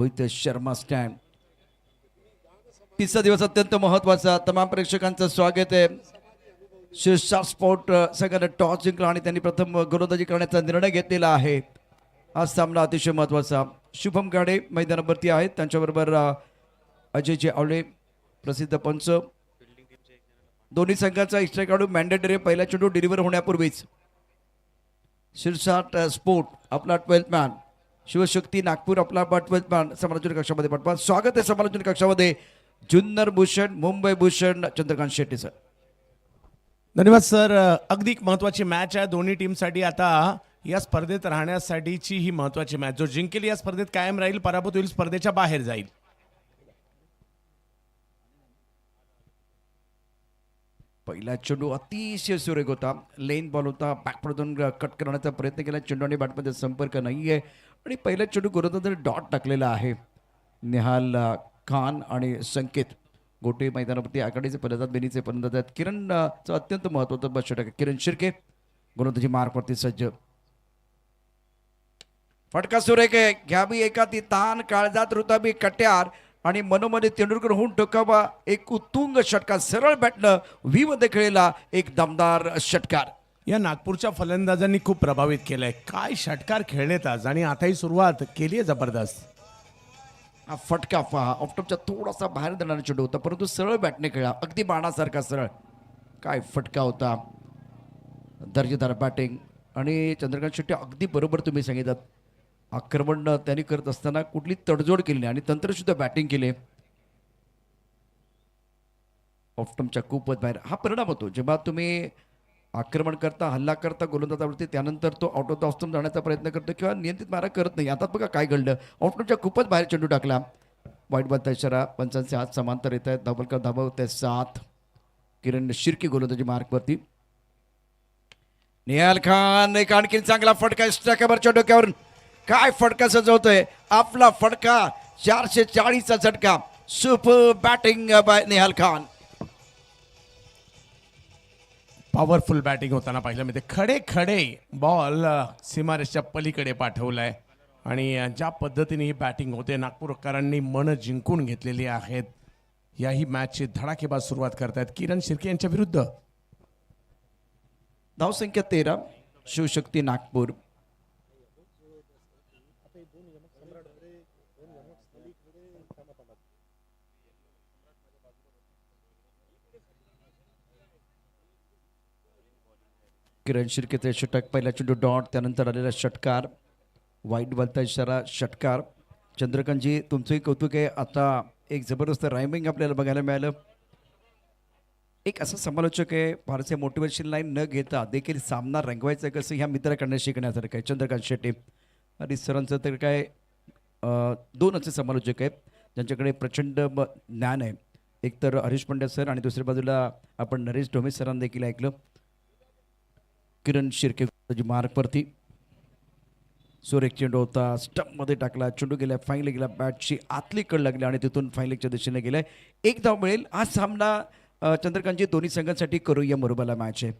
Rohit Sharma stand. तिसरा दिवस अत्यंत महत्वाचा. तमाम प्रेक्षकांचं स्वागत आहे. शीर्षा स्पोर्ट संघाने टॉस जिंकला आणि त्यांनी प्रथम गोलंदाजी करण्याचा निर्णय घेतलेला आहे. हा सामना अतिशय महत्वाचा. शुभम गाडे मैदानावरती आहेत. त्यांच्याबरोबर अजय आवळे प्रसिद्ध पंच. दोन्ही संघाचा इष्ट काढू मॅन्डेटरी पहिला चेंडू डिलिव्हर होण्यापूर्वीच शीर्षा स्पोर्ट आपला 12th मॅन, शिवशक्ती नागपूर आपला 12th मॅन समालोचन कक्षामध्ये पाठवा. स्वागत आहे समालोचन कक्षामध्ये जुन्नर भूषण, मुंबई भूषण, चंद्रकांत शेट्टी सर. धन्यवाद सर. अगदी महत्वाची मॅच आहे दोन्ही टीमसाठी. आता या स्पर्धेत राहण्यासाठीची ही महत्वाची मॅच. जो जिंकेल या स्पर्धेत कायम राहील, पराभूत होईल स्पर्धेच्या बाहेर जाईल. पहिला चेंडू अतिशय सुरेख होता. लेन बॉल होता. बॅकमधून कट करण्याचा प्रयत्न केला. चेंडू आणि बॅटमध्ये संपर्क नाही आहे आणि पहिला चेंडू गोलंदाजाने डॉट टाकलेला आहे. निहाल खान आणि संकेत गोटे मैदानावरती आघाडीचे फलंदाज, बेनीचे फलंदाज आहेत. किरणचं अत्यंत महत्त्वाचं षटक आहे. किरण शिर्के गोलंदाजी मार्कवरती सज्ज. फटका सुरेख आहे. घ्यावी एका ती तान काळजात रुताबी कट्यार आणि मनोमध्ये तेंडुलकर होऊन टोकावा एक उत्तुंग षटकार. सरळ बॅटनं व्ही मध्ये खेळलेला एक दमदार षटकार. या नागपूरच्या फलंदाजांनी खूप प्रभावित केलंय. काय षटकार खेळलेत आज आणि आताही सुरुवात केली आहे जबरदस्त. हा फटका पहा, ऑफ्टॉपच्या थोडासा बाहेर जाणारा चेंडू होता परंतु सरळ बॅटने खेळला. अगदी बाणासारखा सरळ. काय फटका होता. दर्जेदार बॅटिंग आणि चंद्रकांत शेट्टी अगदी बरोबर तुम्ही सांगितलं. आक्रमण त्यांनी करत असताना कुठली तडजोड केली नाही आणि तंत्रशुद्ध बॅटिंग केले. ऑफ्टमच्या खूपच बाहेर. हा परिणाम होतो जेव्हा तुम्ही आक्रमण करता, हल्ला करता गोलंदाजावरती, त्यानंतर तो आउट ऑफ द ऑफ जाण्याचा प्रयत्न करतो किंवा नियंत्रित मारा करत नाही. आता बघा काय घडलं. ऑफ्टमच्या खूपच बाहेर चेंडू टाकला. वाईट बॉलचा इशारा. पंचांचे हात समांतर येत आहेत. धावलकर धावत आहे 7. किरण शिर्के गोलंदाजी मार्कवरती. निहाल खान एक आणखी चांगला फटका स्ट्रायकरच्या डोक्यावरून. काय फटका सजवतोय. आपला फटका 440चा झटका. Super batting by Nihal Khan. Powerful batting होताना पाहिलं मी. ते खडे खडे बॉल सीमारेषच्या पलीकडे पाठवलाय आणि ज्या पद्धतीने ही बॅटिंग होते, नागपूरकरांनी मन जिंकून घेतलेली आहेत. याही मॅचची धडाकेबाज सुरुवात करतायत किरण शिर्के यांच्या विरुद्ध. धावसंख्या 13. शिवशक्ती नागपूर. किरण शिर्केचे षटक. पहिला चेंडू डॉट, त्यानंतर आलेला षटकार. वाईट बॉलचा इशारा, षटकार. चंद्रकांतजी तुमचंही कौतुक आहे. आता एक जबरदस्त रायमिंग आपल्याला बघायला मिळालं. एक असं समालोचक आहे, फारसे मोटिवेशन लाईन न घेता देखील सामना रंगवायचं कसं ह्या मित्राकडनं शिकण्यासारखं आहे चंद्रकांत शेट्टी. आणि सरांचं तर काय 2 असे समालोचक आहेत ज्यांच्याकडे प्रचंड ज्ञान आहे. एक तर हरीश पंड्या सर आणि दुसऱ्या बाजूला आपण नरेश ढोमे सरांना देखील ऐकलं. किरण शिर्के मार्कवरती. सुरेख चेंडू होता. स्टंपमध्ये टाकला. चेंडू गेला फाईनली गेला. बॅटची आतली कड लागली आणि तिथून फाईनलीच्या दिशेने गेलाय. एक धाव मिळेल. हा सामना चंद्रकांतजी दोन्ही संघांसाठी करूया मुरबाला मॅच आहे.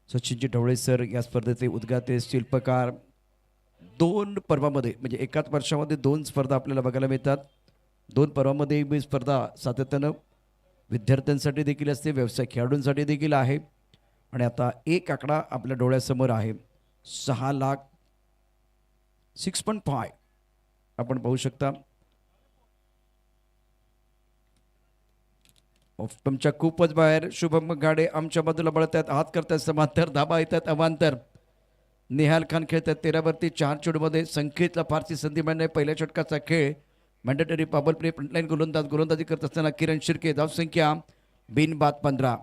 सचिनजी ढवळे सर या स्पर्धेचे उद्घाते शिल्पकार. 2 पर्वामध्ये म्हणजे एकाच वर्षामध्ये 2 स्पर्धा आपल्याला बघायला मिळतात. 2 पर्वामध्ये ही स्पर्धा सातत्यानं विद्यार्थ्यांसाठी देखील असते, व्यवसाय खेळाडूंसाठी देखील आहे. आणि आता एक आकडा आपल्या डोळ्यासमोर आहे. 6 लाख 6.5 आपण पाहू शकता. ऑफ्टमच्या खूपच बाहेर. शुभम गाडे आमच्या बाजूला बळत आहेत. हात करतात समांतर. धाबा येतात अवांतर. निहाल खान खेळतात 13 वरती. 4 चेंडूमध्ये. संकेतला फारशी संधी मिळणार. पहिल्या षटकाचा खेळ. Mandatory power play. फ्रंटलाईन गोलंदाजी करत असताना किरण शिर्के. धावसंख्या बिनबाद 15.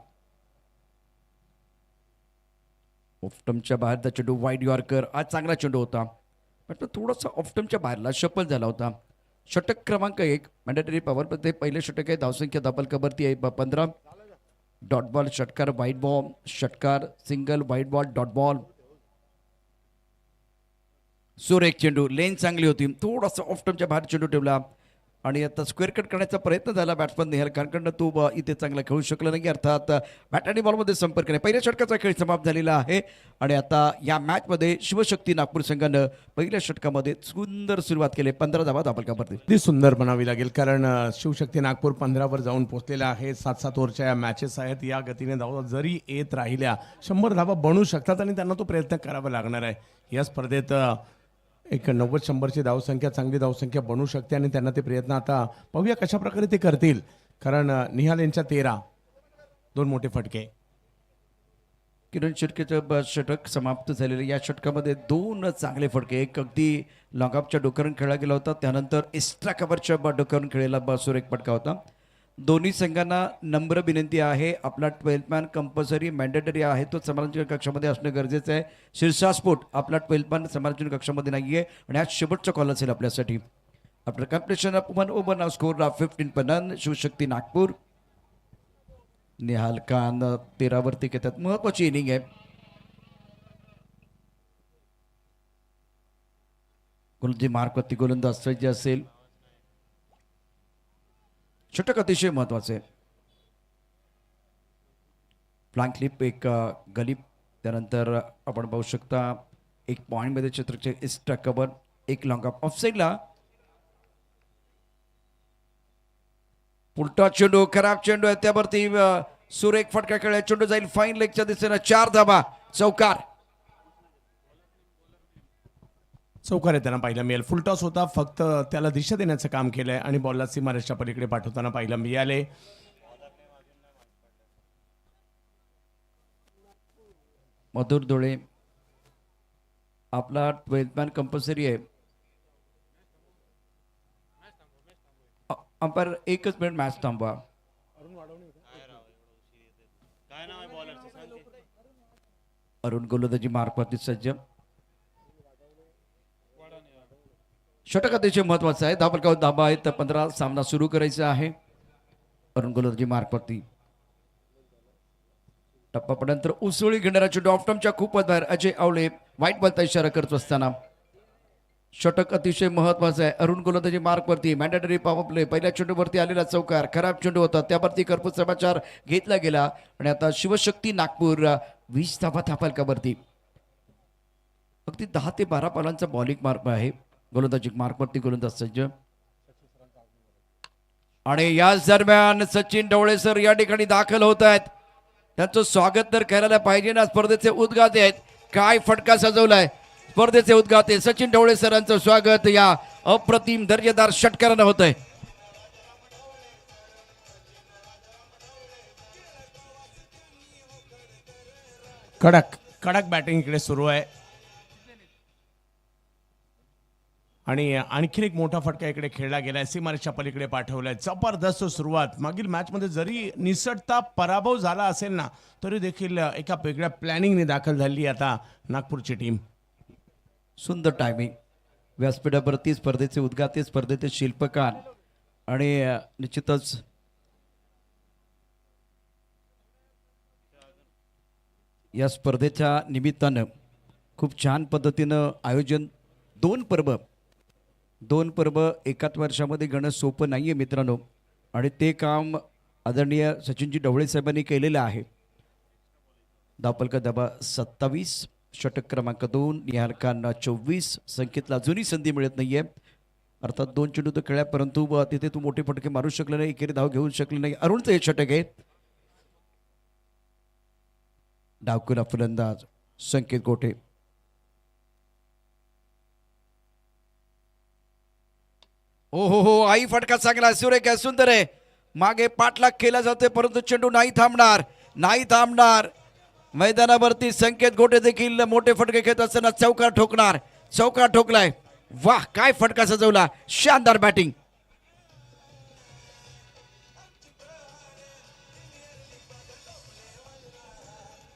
ऑफ्टमच्या बाहेरचा चेंडू वाईड यॉर्कर. आज चांगला चेंडू होता पण थोडासा ऑफ्टमच्या बाहेरला शफल झाला होता. षटक क्रमांक 1 मॅन्डेटरी पॉवर प्ले पहिले षटक आहे. धावसंख्या धावलकावरती आहे 15. डॉट बॉल षटकार, वाईट बॉल षटकार, सिंगल, वाईट बॉल, डॉट बॉल. सुरेख चेंडू. लेन चांगली होती. थोडासा ऑफ्टमच्या बाहेर चेंडू ठेवला. आणि आता स्क्वेअर कट करण्याचा प्रयत्न झाला बॅट्समन निहाल खानकडनं, तो इथे चांगला खेळू शकला नाही. अर्थात बॅट आणि बॉलमध्ये संपर्क नाही. पहिल्या षटकाचा खेळ समाप्त झालेला आहे आणि आता या मॅचमध्ये शिवशक्ती नागपूर संघानं पहिल्या षटकामध्ये सुंदर सुरुवात केली. 15 धावा धापलकावरती. अगदी सुंदर म्हणावी लागेल, कारण शिवशक्ती नागपूर 15वर जाऊन पोहोचलेला आहे. 7-7 ओव्हरच्या या मॅचेस आहेत. या गतीने धावा जरी येत राहिल्या 100 धावा बनवू शकतात आणि त्यांना तो प्रयत्न करावा लागणार आहे. या स्पर्धेत एक 90-100ची धावसंख्या, चांगली धावसंख्या बनवू शकते आणि त्यांना ते प्रयत्न आता पाहूया कशा प्रकारे ते करतील. कारण निहाल यांच्या 13, 2 मोठे फटके. किरण शिर्केचं षटक समाप्त झालेलं. या षटकामध्ये 2 चांगले फटके, एक अगदी लॉंगऑफच्या डोक्यावरून खेळला गेला होता, त्यानंतर एक्स्ट्रा कव्हरच्या डोक्यावरून खेळलेला सुरेख फटका होता. दोन्ही संघांना नम्र विनंती आहे, आपला 12th मॅन कंपल्सरी मॅन्डेटरी आहे, तो समालोचन कक्षामध्ये असणं गरजेचं आहे. शीर्षास्फोट आपला 12th मॅन समालोचन कक्षामध्ये नाही आहे आणि आज शेवटचा कॉल असेल आपल्यासाठी. आफ्टर कम्प्लिशन ऑफ 1 ओव्हर नाव स्कोर ऑफ 15 पर रन. शिवशक्ती नागपूर निहाल खान 13वरती घेतात. महत्वाची इनिंग आहे. गोलंदाजी मार्कवरती गोलंदाज सज्ज असेल. षटक अतिशय महत्वाचे आहे. फ्लँक क्लिप, एक गलीप, त्यानंतर आपण पाहू शकता एक पॉइंटमध्ये चित्रचे एक्स्ट्रा कव्हर, एक लॉंग ऑफ साईडला उलटा चेंडू, खराब चेंडू आहे, त्यावरती सुरेख फटका खेळला. चेंडू जाईल फाईन लेगच्या दिशेनं. 4 धावा, चौकार. चौकार आहे त्यांना पाहायला मिळेल. फुलटॉस होता, फक्त त्याला दिशा देण्याचं काम केलंय आणि बॉलला सीमारेषच्या पलीकडे पाठवताना पाहायला मिळाले. मधुर डोळे, आपला 12th मॅन कंपल्सरी आहे. अंपायर एकच मिनिट मॅच थांबवा. अरुण गोलंदाजी मार्कवरती सज्ज. षटक अतिशय महत्वाचं आहे. धापलकावर धाबा आहेत, 15 सामना सुरू करायचा आहे. अरुण गोलंदाजी मार्कवरती टप्पा पडल्यानंतर उसळी घेणारा चेंडू ऑफ टर्मच्या खूपच बाहेर. अजय आवळे वाईट बॉलचा इशारा करत असताना षटक अतिशय महत्वाचं आहे. अरुण गोलंदाजी मार्कवरती मॅन्डेटरी पॉवर प्ले. पहिल्या चेंडूवरती आलेला चौकार, खराब चेंडू होता, त्यावरती कर्पूर समाचार घेतला गेला आणि आता शिवशक्ती नागपूर 20 धावा धापलकावरती. अगदी 10 ते 12 बॉलांचा बॉलिंग मार्क आहे. गोलंदाजी मार्कवरती गोलंदाज सज्ज आणि याच दरम्यान सचिन ढवळे सर या ठिकाणी दाखल होत आहेत. त्यांचं स्वागत तर करायला पाहिजे ना. स्पर्धेचे उद्गाते आहेत. काय फटका सजवलाय. स्पर्धेचे उद्गाते सचिन ढवळे सरांचं स्वागत या अप्रतिम दर्जेदार षटकारानं होत आहे. कडक कडक बॅटिंग इकडे सुरू आहे आणि आणखीन एक मोठा फटका इकडे खेळला गेलाय. सीमारेषच्या पलीकडे पाठवलाय. जबरदस्त सुरुवात. मागील मॅचमध्ये जरी निसटता पराभव झाला असेल ना, तरी देखील एका वेगळ्या प्लॅनिंगने दाखल झाली आता नागपूरची टीम. सुंदर टायमिंग. व्यासपीठावरती स्पर्धेचे उद्गाते, स्पर्धेचे शिल्पकार आणि निश्चितच या स्पर्धेच्या निमित्तानं खूप छान पद्धतीनं आयोजन. 2 पर्व एकाच वर्षामध्ये घेणं सोपं नाही आहे मित्रांनो, आणि ते काम आदरणीय सचिनजी ढवळे साहेबांनी केलेलं आहे. धावफलक धाबा 27, षटक क्रमांक 2, निहाल खान 24. संकेतला अजूनही संधी मिळत नाहीये. अर्थात 2 चेंडू तर खेळल्या, परंतु तिथे तू मोठे फटके मारू शकले नाही, एकेरी धाव घेऊ शकले नाही. अरुणचं हे षटक आहे. डावकुला फलंदाज संकेत गोटे. ओ हो, आई फटका चांगला, सुरेख आहे, सुंदर आहे. मागे पाठलाग केला जातोय, परंतु चेंडू नाही थांबणार. मैदानावरती संकेत गोटे देखील मोठे फटके खेळत असताना चौकार ठोकलाय. वाह, काय फटका सजवला. शानदार बॅटिंग.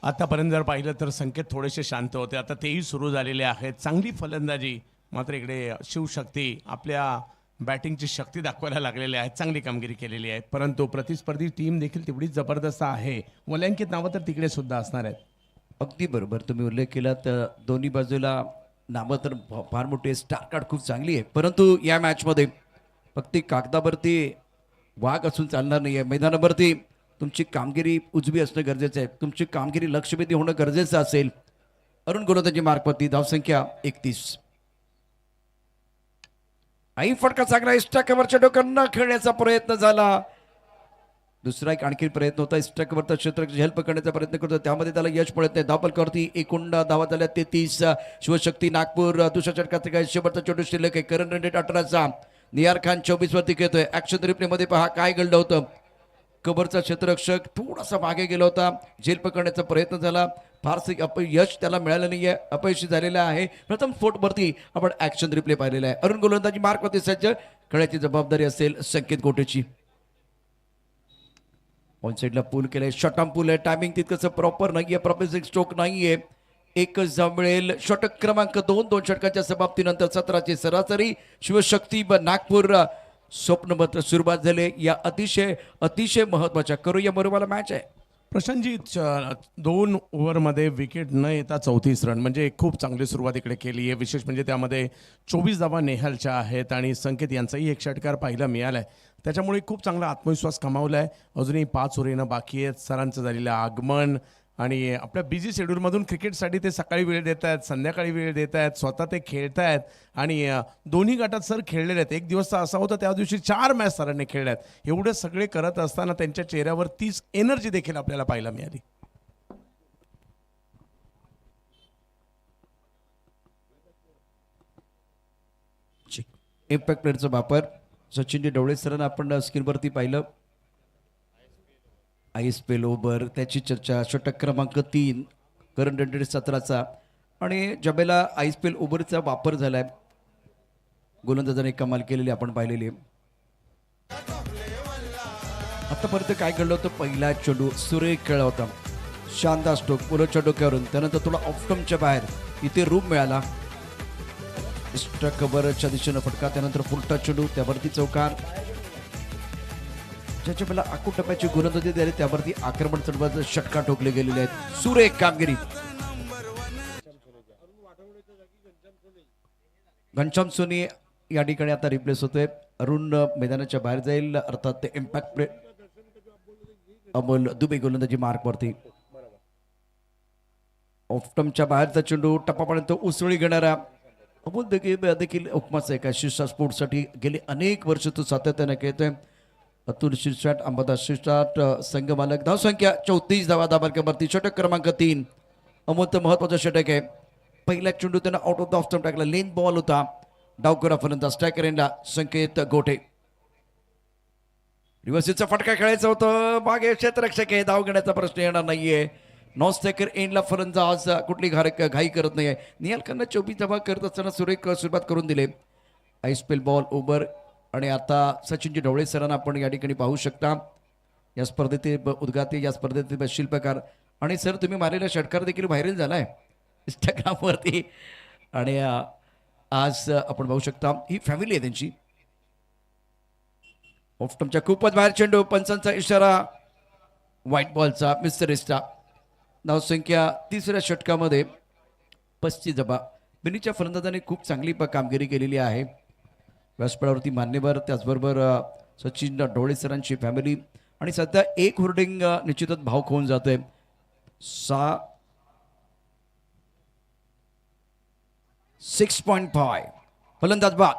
आतापर्यंत जर पाहिलं तर संकेत थोडेसे शांत होते, आता तेही सुरू झालेले आहेत. चांगली फलंदाजी. मात्र इकडे शिवशक्ती आपल्या बॅटिंगची शक्ती दाखवायला लागलेली आहे. चांगली कामगिरी केलेली आहे, परंतु प्रतिस्पर्धी टीम देखील तेवढीच जबरदस्त आहे. वलयांकित नावं तर तिकडे सुद्धा असणार आहेत. अगदी बरोबर तुम्ही उल्लेख केला. तर दोन्ही बाजूला नावं तर फार मोठी. स्टार कार्ड खूप चांगली आहे, परंतु या मॅचमध्ये फक्त कागदावरती वाघ असून चालणार नाही आहे. मैदानावरती तुमची कामगिरी उजवी असणं गरजेचं आहे. तुमची कामगिरी लक्षवेधी होणं गरजेचं असेल. अरुण गोलंदाजी मार्कवरती धावसंख्या 31. आई फटका चांगला इष्टाकवरच्या डोक्यांना खेळण्याचा प्रयत्न झाला. दुसरा एक आणखी प्रयत्न होता. इष्टाकवरचा क्षेत्र झेल पकडण्याचा प्रयत्न करतो, त्यामध्ये त्याला यश पडत नाही. धावपलकावरती एकूण धावा झाल्या 33. शिवशक्ती नागपूर दुसऱ्या षटकाचा काय शेवटचा चेंडू शिल्लक आहे. करण रणडेट 18चा, नियार खान 24 वरती खेळतोय. ऍक्शन रिप्ले मध्ये पहा काय घडलं होतं. कबरचा क्षेत्ररक्षक थोडासा मागे गेला होता. झेल पकडण्याचा प्रयत्न झाला, फारसे यश त्याला मिळालं नाहीये, अपयशी झालेला आहे. प्रथम स्फोटवरती आपण ऍक्शन रिप्ले पाहिलेला आहे. अरुण गोलंदाजी मार्कवरती सज्ज, खेळाची जबाबदारी असेल संकेत गोटेची. ऑन साईडला पूल केलंय, शॉर्ट पूल आहे. टायमिंग तितकंच प्रॉपर नाहीये, प्रॉपर स्ट्रोक नाहीये. एकच धाव मिळेल. षटक क्रमांक 2. 2 षटकाच्या समाप्तीनंतर 17ची सरासरी. शिवशक्ती नागपूर स्वप्नमत्र सुरुवात झाली या अतिशय महत्वाच्या. करूया बरोबर मॅच आहे. प्रशांतजी 2 ओव्हरमध्ये विकेट न येता 34 रन म्हणजे खूप चांगली सुरुवात इकडे केली आहे. विशेष म्हणजे त्यामध्ये 24 धावा नेहालच्या आहेत आणि संकेत यांचाही एक षटकार पाहायला मिळाला आहे. त्याच्यामुळे खूप चांगला आत्मविश्वास कमावला आहे. अजूनही 5 ओव्हर येणं बाकी आहेत. सरांचं झालेलं आगमन आणि आपल्या बिझी शेड्यूलमधून क्रिकेटसाठी ते सकाळी वेळ देत आहेत, संध्याकाळी वेळ देत आहेत, स्वतः ते खेळत आहेत आणि दोन्ही गटात सर खेळलेले आहेत. एक दिवस असा होता त्या दिवशी 4 मॅच सरांनी खेळल्या आहेत. एवढे सगळे करत असताना त्यांच्या चेहऱ्यावर 30 एनर्जी देखील आपल्याला पाहायला मिळाली. इम्पॅक्ट प्लेअरचा वापर सचिनजी ढवळे सरांना आपण स्क्रीनवरती पाहिलं. आईस पेल ओव्हर त्याची चर्चा. षटक क्रमांक 3 करण रणडेट 17चा आणि जबेला आईस पेल ओव्हरचा वापर झालाय. गोलंदाजाने कमाल केलेली आपण पाहिलेली. आतापर्यंत काय घडलं होतं. पहिला चेंडू सुरेख खेळला होता, शानदार स्ट्रोक पुलोच्या डोक्यावरून. त्यानंतर तुला ऑफस्टम्पच्या बाहेर इथे रूम मिळाला. कव्हरच्या दिशेनं फटका, त्यानंतर फुलटा चेंडू, त्यावरती चौकार. ज्याच्या पहिला आखूड टप्प्याची गोलंदाजी झाली त्यावरती आक्रमण चढवायचं षटकार ठोकले गेलेले आहेत. सुरेख कामगिरी. घनश्याम सोनी या ठिकाणी आता रिप्लेस होतोय. अरुण मैदानाच्या बाहेर जाईल, अर्थात ते इम्पॅक्ट प्ले. अमोल दुबे गोलंदाजी मार्कवरती. ऑफस्टम्पच्या बाहेरचा चेंडू टप्पापर्यंत उसळी घेणारा अमोल देखील उपमाचा एका शिरसाट स्पोर्ट्ससाठी गेली अनेक वर्ष तो सातत्याने खेळतोय. अतुल शिरसाट, अंबादास शिरसाट संघ मालक. धावसंख्या 34 धावा दाबारक्यावरती. षटक क्रमांक 3 अमोलचं महत्वाचं षटक आहे. पहिला चेंडू त्यांना out of the off stump टाकला. लेन बॉल होता. डावकरा फलंदाज स्ट्रायकर एंडला संकेत गोटे. रिव्हर्सीचा फटका खेळायचा होतं. मागे क्षेत्ररक्षक आहे, धाव घेण्याचा प्रश्न येणार नाहीये. नॉन स्ट्रायकर एंडला फलंदाज कुठली घाई करत नाहीये. निहाल खाननं 24 धावा करत असताना सुरेख सुरुवात करून दिले. आईस्पेल बॉल ओव्हर आणि आता सचिनजी ढवळे सरांना आपण या ठिकाणी पाहू शकता. या स्पर्धेतील उद्घाती, या स्पर्धेतील शिल्पकार आणि सर तुम्ही मारलेला षटकार देखील व्हायरल झाला आहे इंस्टाग्रामवरती. आणि आज आपण पाहू शकता ही फॅमिली आहे त्यांची. ऑफस्टम्पच्या खूपच बाहेर चेंडू, पंचांचा इशारा, व्हाईट बॉलचा मिस्टरिस्टा. धावसंख्या 3ऱ्या षटकामध्ये 35 धावा. बिनीच्या फलंदाजाने खूप चांगली कामगिरी केलेली आहे. व्यासपीठावरती मान्यवर, त्याचबरोबर सचिन ढवळे सरांची फॅमिली आणि सध्या एक होर्डिंग निश्चितच भाव होऊन जातोय. 6.5 फलंदाज बाद.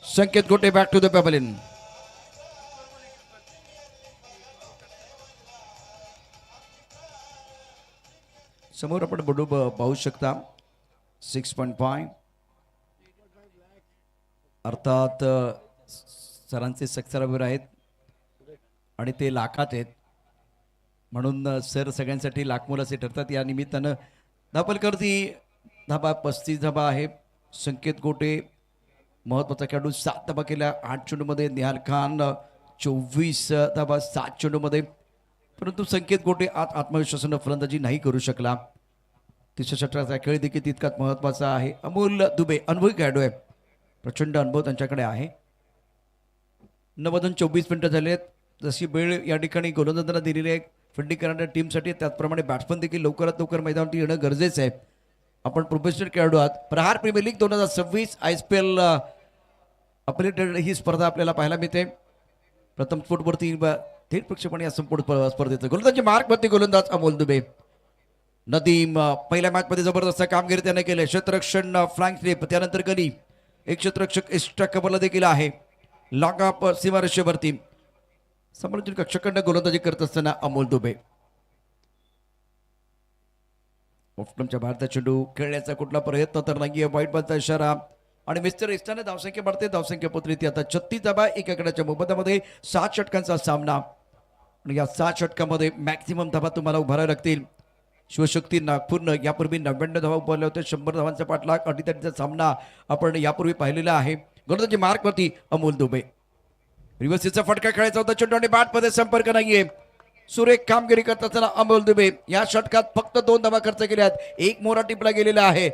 संकेत गोटे बॅक टू द पॅव्हलियन. समोर आपण बडू पाहू शकता. 6.5 अर्थात सरांचे सक्सेसर आहेत आणि ते लाखात आहेत, म्हणून सर सगळ्यांसाठी लाख मोलाचे ठरतात. या निमित्तानं धापलकरती धाबा 35 धाबा आहे. संकेत गोटे महत्वाचा खेळाडू 7 धाबा केल्या 8 चेंडूमध्ये. निहाल खान 24 धाबा 7 चेंडूमध्ये. परंतु संकेत गोटे आज आत्मविश्वासानं फलंदाजी नाही करू शकला. तिसऱ्या षटकाचा खेळ देखील तितकाच महत्वाचा आहे. अमोल दुबे अनुभवी खेळाडू आहे, प्रचंड अनुभव त्यांच्याकडे आहे. 9:24 मिनिटं झालेत. जशी वेळ या ठिकाणी गोलंदाजांना दिलेली आहे फिल्डिंग करणाऱ्या टीमसाठी, त्याचप्रमाणे बॅट्समन देखील लवकरात लवकर मैदानावरती येणं गरजेचं आहे. आपण प्रोफेशनल खेळाडू आहात. प्रहार प्रीमियर लीग 2026 IPL आपली ही स्पर्धा आपल्याला पाहायला मिळते. प्रथम फुटवरती थेट प्रक्षेपण या संपूर्ण स्पर्धेचं गोलंदाजी मार्कवरती गोलंदाज अमोल दुबे. नदीम पहिल्या मॅचमध्ये जबरदस्त कामगिरी त्याने केले. क्षेत्ररक्षण फ्लँक स्लिप, त्यानंतर गली एक क्षेत्ररक्षक एक्स्ट्रा कव्हरला देखील आहे. लॉंग अप सीमारेषेवरती समालोचन कक्षाकडनं गोलंदाजी करत असताना अमोल दुबे. ऑफस्टंपच्या बाहेरचा चेंडू खेळण्याचा कुठला प्रयत्न तर नाहीये. वाईट बॉलचा इशारा आणि मिस्टर इस्टाने धावसंख्या वाढते. धावसंख्या पोहोचली ती आता 36 धावा एका गटाच्या मोबदल्यामध्ये 7 षटकांचा सामना. आणि या 7 षटकामध्ये मॅक्सिमम धावा तुम्हाला उभाराव्या लागतील. शिवशक्ती नागपूरनं यापूर्वी 99 धावा उभारल्या होत्या. 100 धावांचा पाठलाग अडीतडीचा सामना आपण यापूर्वी पाहिलेला आहे. गोलंदाजी मार्कवरती अमोल दुबे. रिव्हर्सीचा फटका खेळायचा होता. चेंडू आणि बॅटमध्ये संपर्क नाहीये. सुरेख कामगिरी करत असताना अमोल दुबे या षटकात फक्त 2 धावा खर्च केल्यात. एक मोरा टिपला गेलेला आहे.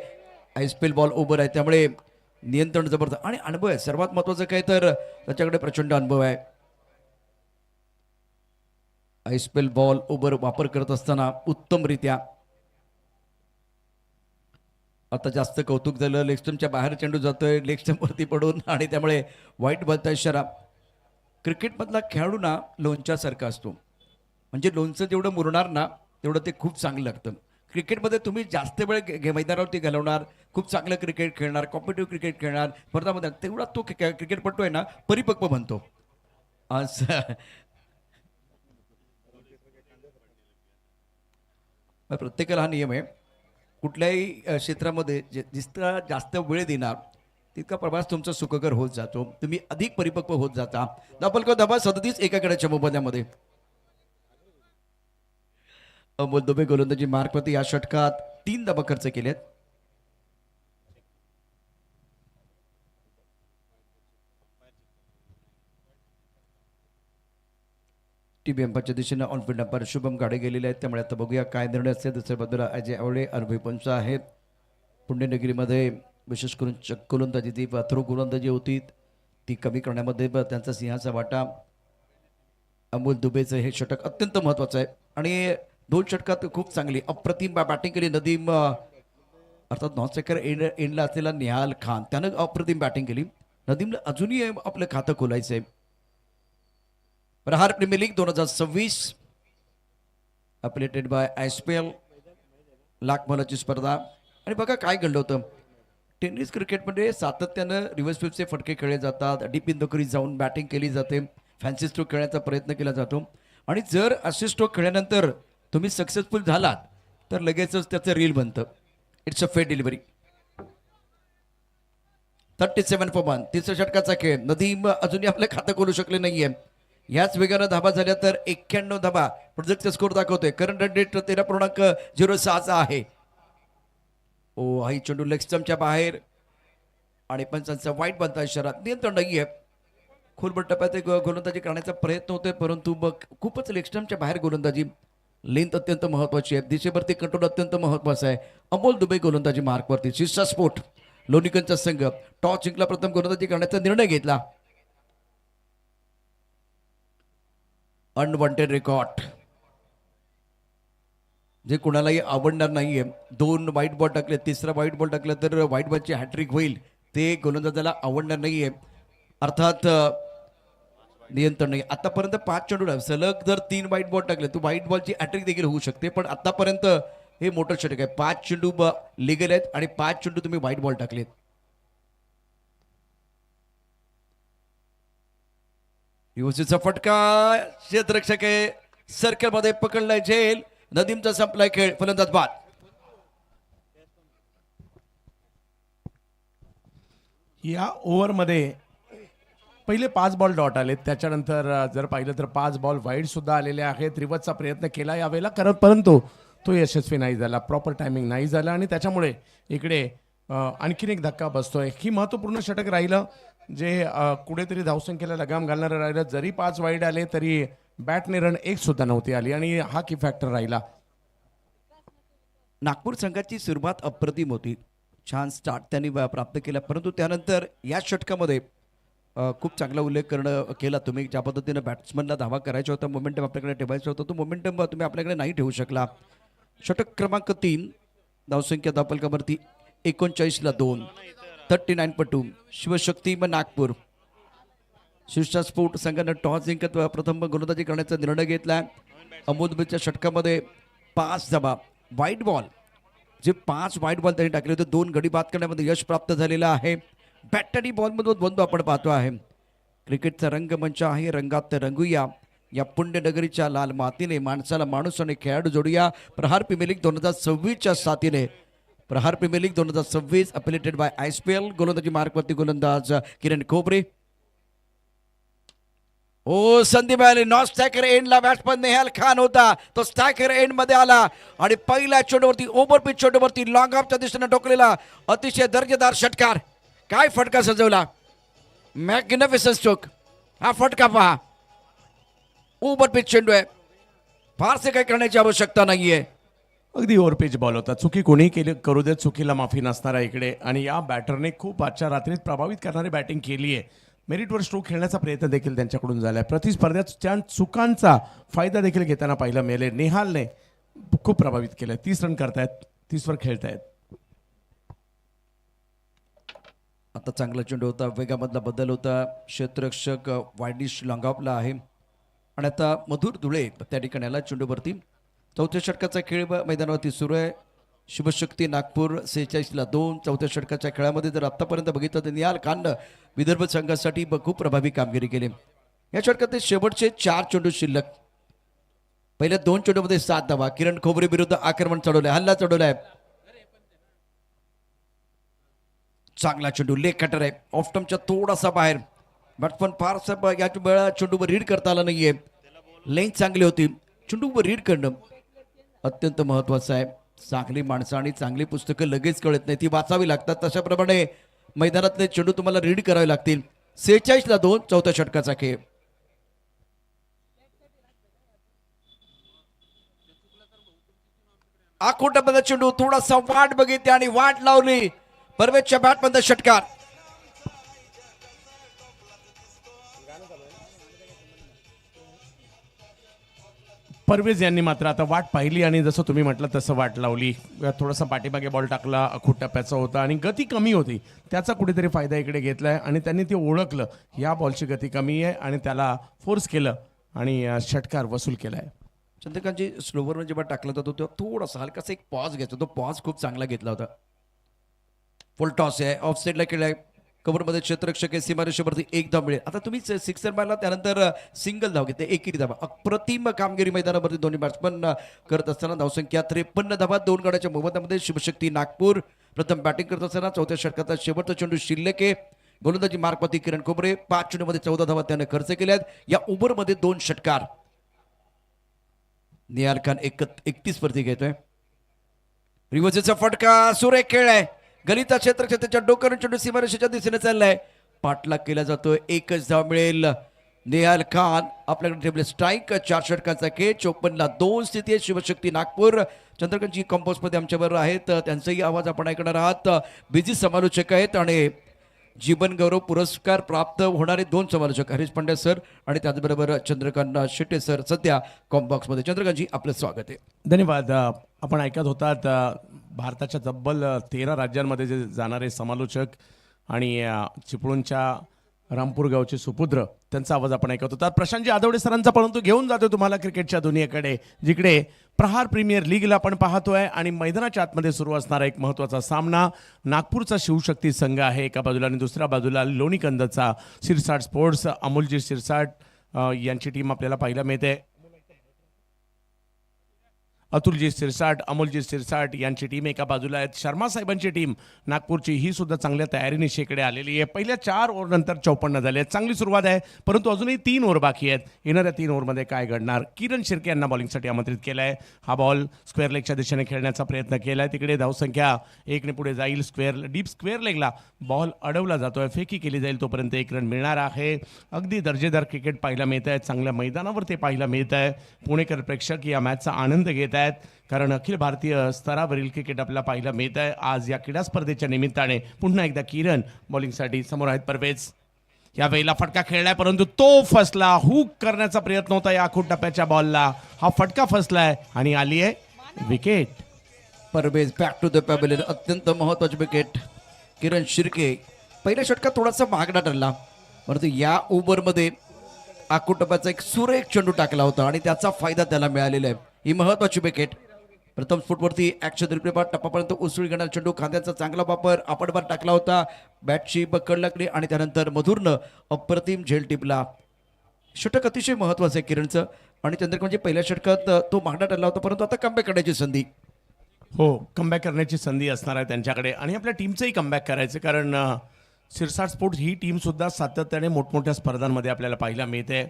आयस्पेल बॉल ओव्हर आहे, त्यामुळे नियंत्रण जबरदस्त आणि अनुभव आहे. सर्वात महत्वाचं काय तर त्याच्याकडे प्रचंड अनुभव आहे. आयस्पेल बॉल ओव्हर वापर करत असताना उत्तमरित्या. आता जास्त कौतुक झालं. लेगस्टमच्या बाहेर चेंडू जातोय लेगस्टम वरती पडून आणि त्यामुळे वाईट बॉलचा इशारा. क्रिकेटमधला खेळाडू ना लोणच्यासारखा असतो. म्हणजे लोणचं जेवढं मुरणार ना तेवढं ते खूप चांगलं लागतं. क्रिकेटमध्ये तुम्ही जास्त वेळ मैदानावरती घालवणार, खूप चांगलं क्रिकेट खेळणार, कॉम्पिटिटिव्ह क्रिकेट खेळणार, स्पर्धामध्ये तेवढा तो क्रिकेटपटू आहे ना परिपक्व बनतो. आज प्रत्येकाला हा नियम आहे. कुठल्याही क्षेत्रामध्ये जितका जास्त वेळ देणार तितका प्रवास तुमचा सुखकर होत जातो. तुम्ही अधिक परिपक्व होत जाता. धाबा 37 एका गड्याच्या मोबदल्यामध्ये. अमोल दुबे गोलंदाजी मार्कवरती या षटकात 3 धावा खर्च केलेत. टीबी अंपाच्या दिशेनं ऑनफिल्ड अंपायर शुभम गाडे गेलेले आहेत. त्यामुळे आता बघूया काय निर्णय असेल. दुसऱ्या बाजूला अजय आवळे अनुभवी पंच आहेत. पुण्यनगरीमध्ये विशेष करून गोलंदाजी ती थ्रो गोलंदाजी होती ती कमी करण्यामध्ये त्यांचा सिंहाचा वाटा. अमोल दुबेचं हे षटक अत्यंत महत्वाचं आहे आणि 2 षटकात खूप चांगली अप्रतिम बॅटिंग केली. नदीम अर्थात नॉन स्ट्रायकर एंडला असलेला निहाल खान त्यानं अप्रतिम बॅटिंग केली. नदीमला अजूनही आपलं खातं खोलायचं आहे. प्रहार प्रीमियर लीग 2026 अपिलेटेड बाय आयस्पेल लाख मोलाची स्पर्धा. आणि बघा काय घडलं होतं. टेनिस क्रिकेटमध्ये सातत्यानं रिव्हर्स स्वीपचे फटके खेळले जातात. डीप इन द क्रीज जाऊन बॅटिंग केली जाते. फॅन्सी स्ट्रोक खेळण्याचा प्रयत्न केला जातो आणि जर असे स्ट्रोक खेळल्यानंतर तुम्ही सक्सेसफुल झालात तर लगेचच त्याचं रील बनतं. It's a fair delivery. 37 for 1 तिसऱ्या षटकाचा खेळ. नदीम अजूनही आपलं खातं खोलू शकले नाहीये. याच वेगानं धाबा झाल्या तर 91 धाबा प्रोजेक्टचा स्कोर दाखवतोय. करंट रन रेट 13.06 आहे. ओ हाई चेंडू लेग स्टंपच्या बाहेर आणि पंचांचा वाईट बॉलचा इशारा. नियंत्रण नाहीये. खोलबट टप्प्यात गोलंदाजी करण्याचा प्रयत्न होतोय परंतु मग खूपच लेग स्टंपच्या बाहेर गोलंदाजी. लेंथ अत्यंत महत्वाची आहे. दिशेवरती कंट्रोल अत्यंत महत्वाचा आहे. अमोल दुबे गोलंदाजी मार्कवरती. शिष्या स्पोर्ट लोणीकरचा संघ टॉस जिंकला. प्रथम गोलंदाजी करण्याचा निर्णय घेतला. अनवॉन्टेड रेकॉर्ड जे कुणालाही आवडणार नाहीये. 2 व्हाईट बॉल टाकले, तिसरा व्हाईट बॉल टाकला तर व्हाईट बॉलची हॅट्रिक होईल. ते गोलंदाजाला आवडणार नाहीये. अर्थात नियंत्रण नाही. आतापर्यंत 5 चेंडू सलग जर 3 व्हाईट बॉल टाकले तर व्हाईट बॉलची हॅट्रिक देखील होऊ शकते. पण आतापर्यंत हे मोठं षटक आहे. 5 चेंडू लिगल आहेत आणि 5 चेंडू तुम्ही व्हाईट बॉल टाकलेत. युवसीचा फटका. क्षेत्ररक्षक आहे सर्कल मध्ये पकडलाय झेल. नदीमचा संपलाय खेळ. फलंदाज बाद. या ओव्हरमध्ये पहिले 5 बॉल डॉट आले. त्याच्यानंतर जर पाहिलं तर 5 बॉल वाईड सुद्धा आलेले आहेत. रिवर्सचा प्रयत्न केला यावेळेला परंतु तो यशस्वी नाही झाला. प्रॉपर टायमिंग नाही झाला आणि त्याच्यामुळे इकडे आणखीन एक धक्का बसतोय. ही महत्त्वपूर्ण षटक राहिलं जे कुठेतरी धावसंख्येला लगाम घालणारं राहिलं. जरी 5 वाईड आले तरी बॅटने रन 1 सुद्धा नव्हती आली आणि हा की फॅक्टर राहिला. नागपूर संघाची सुरुवात अप्रतिम होती. छान स्टार्ट त्यांनी प्राप्त केला परंतु त्यानंतर या षटकामध्ये खूप चांगला उल्लेख केला तुम्ही. ज्या पद्धतीनं बॅट्समनला धावा करायचा होता, मोमेंटम आपल्याकडे ठेवायचा होता, तो मोमेंटम तुम्ही आपल्याकडे नाही ठेवू शकला. षटक क्रमांक 3 धावसंख्या धापलकावरती 39 ला 2 39 पटू शिवशक्ती नागपूर शीर्षस्फोट संघानं टॉस जिंकत प्रथम गोलंदाजी करण्याचा निर्णय घेतला. अमोदच्या षटकामध्ये 5 धावा, व्हाईट बॉल, जे 5 व्हाईट बॉल त्यांनी टाकले होते, 2 गडी बाद करण्यामध्ये यश प्राप्त झालेलं आहे. बॅट आणि बॉलमधून द्वंद्व आपण पाहतो आहे. क्रिकेटचा रंगमंच आहे, रंगात रंगूया. या पुण्यनगरीच्या लाल मातीने माणसाला माणूस आणि खेळाडू जोडूया. प्रहार प्रीमियर लीग 2026च्या साथीने Prahar premier league 2026 affiliated by ISPL. गोलंदाजी मार्कवरती गोलंदाज किरण खोबरे. ओ संधी मिळाली. नॉन स्टॅकर एंडला बॅट्समन नेहाल खान होता, तो स्टॅकर एंड मध्ये आला आणि पहिल्या चेंडूवरती ओव्हरपिच चेंडूवरती लॉंग ऑफच्या दिशेने टोकलेला अतिशय दर्जेदार षटकार. काय फटका सजवला, मॅग्निफिसंट स्ट्रोक. हा फटका पहा, ओव्हरपिच चेंडू आहे, फारसे काही करण्याची आवश्यकता नाहीये. अगदी ओव्हरपिच बॉल होता. चुकी कोणी केली करू देत, चुकीला माफी नसणार आहे इकडे. आणि या बॅटरने खूप आजच्या रात्रीत प्रभावित करणारी बॅटिंग केली आहे. मेरिटवर स्ट्रोक खेळण्याचा प्रयत्न देखील त्यांच्याकडून झाला आहे. प्रतिस्पर्ध्यात त्या चुकांचा फायदा देखील घेताना पाहायला मिळेल. नेहालने खूप प्रभावित केलं. 30 रन करतायत, 30 वर खेळतायत. आता चांगला चेंडू होता, वेगामधला बदल होता. क्षेत्ररक्षक वायडिश लॉंगऑफला आहे आणि आता मधुर धुळे त्या ठिकाणी आला चेंडूवरती. चौथ्या षटकाचा खेळ मैदानावरती सुरू आहे. शिवशक्ती नागपूर 46ला 2. चौथ्या षटकाच्या खेळामध्ये जर आतापर्यंत बघितलं तर निहाल खाननं विदर्भ संघासाठी खूप प्रभावी कामगिरी केली. या षटकात शेवटचे 4 चेंडू शिल्लक. पहिल्या 2 चेंडूमध्ये 7 धावा. किरण खोबरे विरुद्ध आक्रमण चढवलंय, हल्ला चढवलाय. चांगला चेंडू, लेग कटर आहे, ऑफ स्टंपच्या थोडासा बाहेर. बॅट्समन फारसा या वेळा चेंडूवर रीड करता आला नाहीये. लेंथ चांगली होती. चेंडूवर रीड करणं अत्यंत महत्वाचं आहे. चांगली माणसं आणि चांगली पुस्तकं लगेच कळत नाही, ती वाचावी लागतात. तशाप्रमाणे मैदानातले चेंडू तुम्हाला रीड करावे लागतील. 46ला 2. चौथ्या षटकाचा खेळ. आखोटामध्ये चेंडू थोडासा वाट बघितली आणि वाट लावली. परवेजच्या बॅटमध्ये षटकार. परवेज यांनी मात्र आता वाट पाहिली आणि जसं तुम्ही म्हटलं तसं वाट लावली. थोडासा पाठीमागे बॉल टाकला, अखूट टप्प्याचा होता आणि गती कमी होती, त्याचा कुठेतरी फायदा इकडे घेतलाय आणि त्यांनी ते ओळखलं. या बॉलची गती कमी आहे आणि त्याला फोर्स केलं आणि षटकार वसूल केलाय. चंद्रकांतजी स्लोवर जेव्हा टाकला जातो तेव्हा थोडासा हलकासा एक पॉज घ्यायचा, तो पॉज खूप चांगला घेतला होता. फुल टॉस आहे, ऑफ साईडला केलाय. कव्हरमध्ये क्षेत्ररक्षक आहे, सीमारेषेवरती 1 धाव मिळेल. आता तुम्ही सिक्सर मारला, त्यानंतर सिंगल धाव घेतले, 1 धावा. अप्रतिम कामगिरी मैदानावरती दोन्ही बॅट्समन करत असताना. धावसंख्या 53 धावा 2 गड्याच्या मोबदल्यामध्ये. शिवशक्ती नागपूर प्रथम बॅटिंग करत असताना. चौथ्या षटकाचा शेवटचा चेंडू शिल्लक आहे. गोलंदाजी मार्कवरती किरण खोबरे. 5 चेंडूमध्ये 14 धावा त्याने खर्च केल्यात. या ओव्हरमध्ये 2 षटकार. निहाल खान 31 वरती घेतोय. रिवर्सचा फटका, सुरेख खेळ आहे. गलिता क्षेत्राच्या त्याच्या डोक्यावरून चेंडू सीमारेषेच्या दिशेने चाललाय. पाठलाग केला जातोय, 1च धाव मिळेल. निहाल खान आपल्याकडे ठेवले स्ट्राईक. 4 षटकांचा खेळ. 54ला 2 स्थिती आहे. शिवशक्ती नागपूर. चंद्रकांतजी कंपोज मध्ये आमच्याबरोबर आहेत, त्यांचाही आवाज आपण ऐकणार आहात. बिझी समालोचक आहेत आणि जीवन गौरव पुरस्कार प्राप्त होणारे 2 समालोचक हरीश पांड्या सर आणि त्याचबरोबर चंद्रकांत शेट्टे सर सध्या कॉम्बॉक्स मध्ये. चंद्रकांतजी आपलं स्वागत आहे. धन्यवाद. आपण ऐकत होतात भारताच्या तब्बल 13 राज्यांमध्ये जे जाणारे समालोचक आणि चिपळूणच्या रामपूर गावचे सुपुत्र, त्यांचा आवाज आपण ऐकत होता. प्रशांतजी आदवडे सरांचा, परंतु घेऊन जातो तुम्हाला क्रिकेटच्या दुनियेकडे, जिकडे प्रहार प्रीमियर लीगला आपण पाहतोय आणि मैदानाच्या आतमध्ये सुरू असणारा एक महत्त्वाचा सामना. नागपूरचा शिवशक्ती संघ आहे एका बाजूला आणि दुसऱ्या बाजूला लोणीकंदचा सिरसाट स्पोर्ट्स. अमोलजी सिरसाट यांची टीम आपल्याला पाहायला मिळते. अतुलजी सिरसाट, अमोलजी सिरसाट यांची टीम एका बाजूला आहेत. शर्मा साहेबांची टीम नागपूरची ही सुद्धा चांगल्या तयारीने शेकडे आलेली आहे. पहिल्या 4 ओव्हर नंतर 54 झाले आहेत. चांगली सुरुवात आहे, परंतु अजूनही 3 ओव्हर बाकी आहेत. येणाऱ्या 3 ओव्हरमध्ये काय घडणार? किरण शिर्के यांना बॉलिंगसाठी आमंत्रित केलं आहे. हा बॉल स्क्वेअर लेगच्या दिशेने खेळण्याचा प्रयत्न केला आहे. तिकडे धावसंख्या 1 ने पुढे जाईल. डीप स्क्वेअर लेगला बॉल अडवला जातोय, फेकी केली जाईल, तोपर्यंत 1 रन मिळणार आहे. अगदी दर्जेदार क्रिकेट पाहायला मिळत आहे. चांगल्या मैदानावर ते पाहायला मिळत आहे. पुणेकर प्रेक्षक या मॅचचा आनंद घेत आहेत, कारण अखिल भारतीय स्तरावरील क्रिकेट आपल्याला पाहायला मिळत आहे. आज या क्रीडा स्पर्धेच्या निमित्ताने पुन्हा एकदा किरण बॉलिंगसाठी समोर आहेत. परवेज या वेळेला फटका खेळलाय, परंतु तो फसला. हुक करण्याचा प्रयत्न होता या आखूट टप्प्याच्या बॉलला. हा फटका फसलाय आणि आली आहे wicket. Parvez back to the pavilion. अत्यंत महत्वाची विकेट. किरण शिर्के पहिल्या षटकात थोडासा महागडा ठरला, परंतु या ओव्हरमध्ये आकुटोप्याचा एक सुरेख चेंडू टाकला होता आणि त्याचा फायदा त्याला मिळालेला आहे. ही महत्वाची विकेट. प्रथम फुटवरती ॲक्शन रिप्ले टप्पापर्यंत उसळी घेणार चेंडू, खांद्याचा चांगला वापर, आपटबार टाकला होता, बॅटची बक्कड लागली आणि त्यानंतर मधुरनं अप्रतिम झेल टिपला. षटक अतिशय महत्वाचं आहे किरणचं आणि चंद्रकांतजी पहिल्या षटकात तो मागणा ठरला होता, परंतु आता कमबॅक करण्याची संधी. हो, कमबॅक करण्याची संधी असणार आहे त्यांच्याकडे आणि आपल्या टीमचंही कमबॅक करायचं, कारण सिरसाट स्पोर्ट्स ही टीमसुद्धा सातत्याने मोठमोठ्या स्पर्धांमध्ये आपल्याला पाहायला मिळते.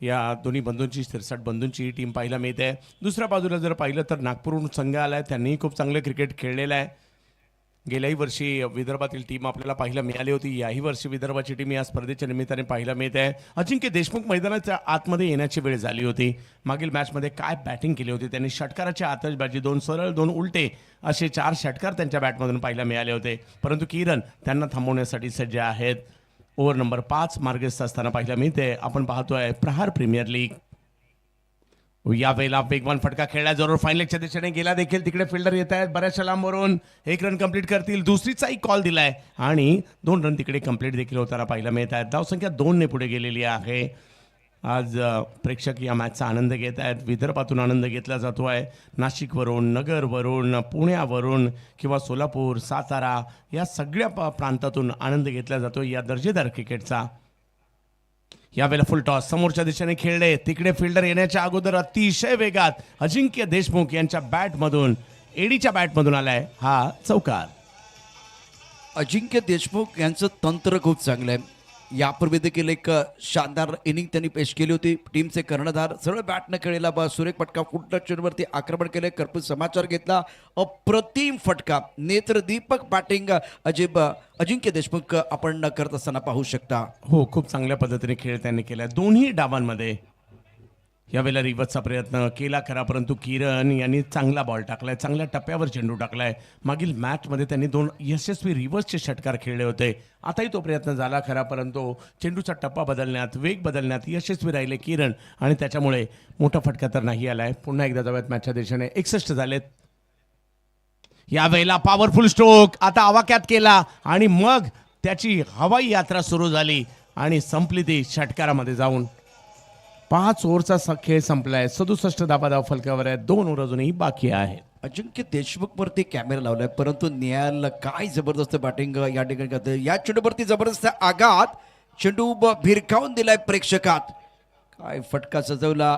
या दोन्ही बंधूंची, सिरसाट बंधूंची ही टीम पाहायला मिळते. दुसऱ्या बाजूला जर पाहिलं तर नागपूरहून संघ आला आहे, त्यांनीही खूप चांगलं क्रिकेट खेळलेलं आहे. गेल्याही वर्षी विदर्भातील टीम आपल्याला पाहायला मिळाली होती, याही वर्षी विदर्भाची टीम या स्पर्धेच्या निमित्ताने पाहायला मिळते आहे. अजिंक्य देशमुख मैदानाच्या आतमध्ये येण्याची वेळ झाली होती. मागील मॅचमध्ये काय बॅटिंग केली होती त्यांनी. षटकाराची आतषबाजी, 2 सरळ 2 उलटे असे 4 षटकार त्यांच्या बॅटमधून पाहायला मिळाले होते, परंतु किरण त्यांना थांबवण्यासाठी सज्ज आहेत. ओव्हर नंबर 5 मार्गस्थ असताना पाहायला मिळते. आपण पाहतोय प्रहार प्रीमियर लीग. यावेळेला वेगवान फटका खेळला, जरूर फाईन लेगच्या दिशेने गेला देखील. तिकडे फिल्डर येत आहेत बऱ्याचशा लांबवरून. 1 रन कंप्लीट करतील, दुसरीचाही कॉल दिलाय आणि 2 रन तिकडे कंप्लीट देखील होताना पाहायला मिळत आहेत. धावसंख्या 2 ने पुढे गेलेली आहे. आज प्रेक्षक या मॅचचा आनंद घेत आहेत. विदर्भातून आनंद घेतला जातो आहे. नाशिकवरून, नगरवरून, पुण्यावरून किंवा सोलापूर, सातारा या सगळ्या प्रांतातून आनंद घेतला जातो या दर्जेदार क्रिकेटचा. यावेळेला फुल टॉस समोरच्या दिशेने खेळले, तिकडे फिल्डर येण्याच्या अगोदर अतिशय वेगात अजिंक्य देशमुख यांच्या बॅटमधून, एडीच्या बॅटमधून आलाय हा चौकार. अजिंक्य देशमुख यांचं तंत्र खूप चांगलं आहे. यापूर्वी देखील एक शानदार इनिंग त्यांनी पेश केली होती. टीमचे कर्णधार सरळ बॅटनं खेळलेला सुरेख फटका, फुटल्या चेंडूवरती आक्रमण केले, कर्पूर समाचार घेतला, अप्रतिम फटका, नेत्रदीपक बॅटिंग अजिंक्य देशमुख आपण करत असताना पाहू शकता. हो, खूप चांगल्या पद्धतीने खेळ त्यांनी केला दोन्ही डावांमध्ये. यावेळेला रिव्हर्सचा प्रयत्न केला खरा, परंतु किरण यांनी चांगला बॉल टाकलाय, चांगल्या टप्प्यावर चेंडू टाकलाय. मागील मॅचमध्ये त्यांनी 2 यशस्वी रिव्हर्सचे षटकार खेळले होते. आताही तो प्रयत्न झाला खरा, परंतु चेंडूचा टप्पा बदलण्यात, वेग बदलण्यात यशस्वी राहिले किरण आणि त्याच्यामुळे मोठा फटका तर नाही आलाय. पुन्हा एकदा जाऊयात मॅचच्या दिशेने. 61 झालेत. यावेळेला पॉवरफुल स्ट्रोक आता आवाक्यात केला आणि मग त्याची हवाई यात्रा सुरू झाली आणि संपली ती षटकारामध्ये जाऊन. 5 ओव्हरचा खेळ संपलाय. 67 धावा फलकावर आहे. 2 ओव्हर अजूनही बाकी आहेत. अजिंक्य देशमुख वरती कॅमेरा लावलाय, परंतु निहाल काय जबरदस्त बॅटिंग या ठिकाणी करते. या चेंडूवरती जबरदस्त आघात, चेंडू भिरकावून दिलाय प्रेक्षकात. काय फटका सजवला.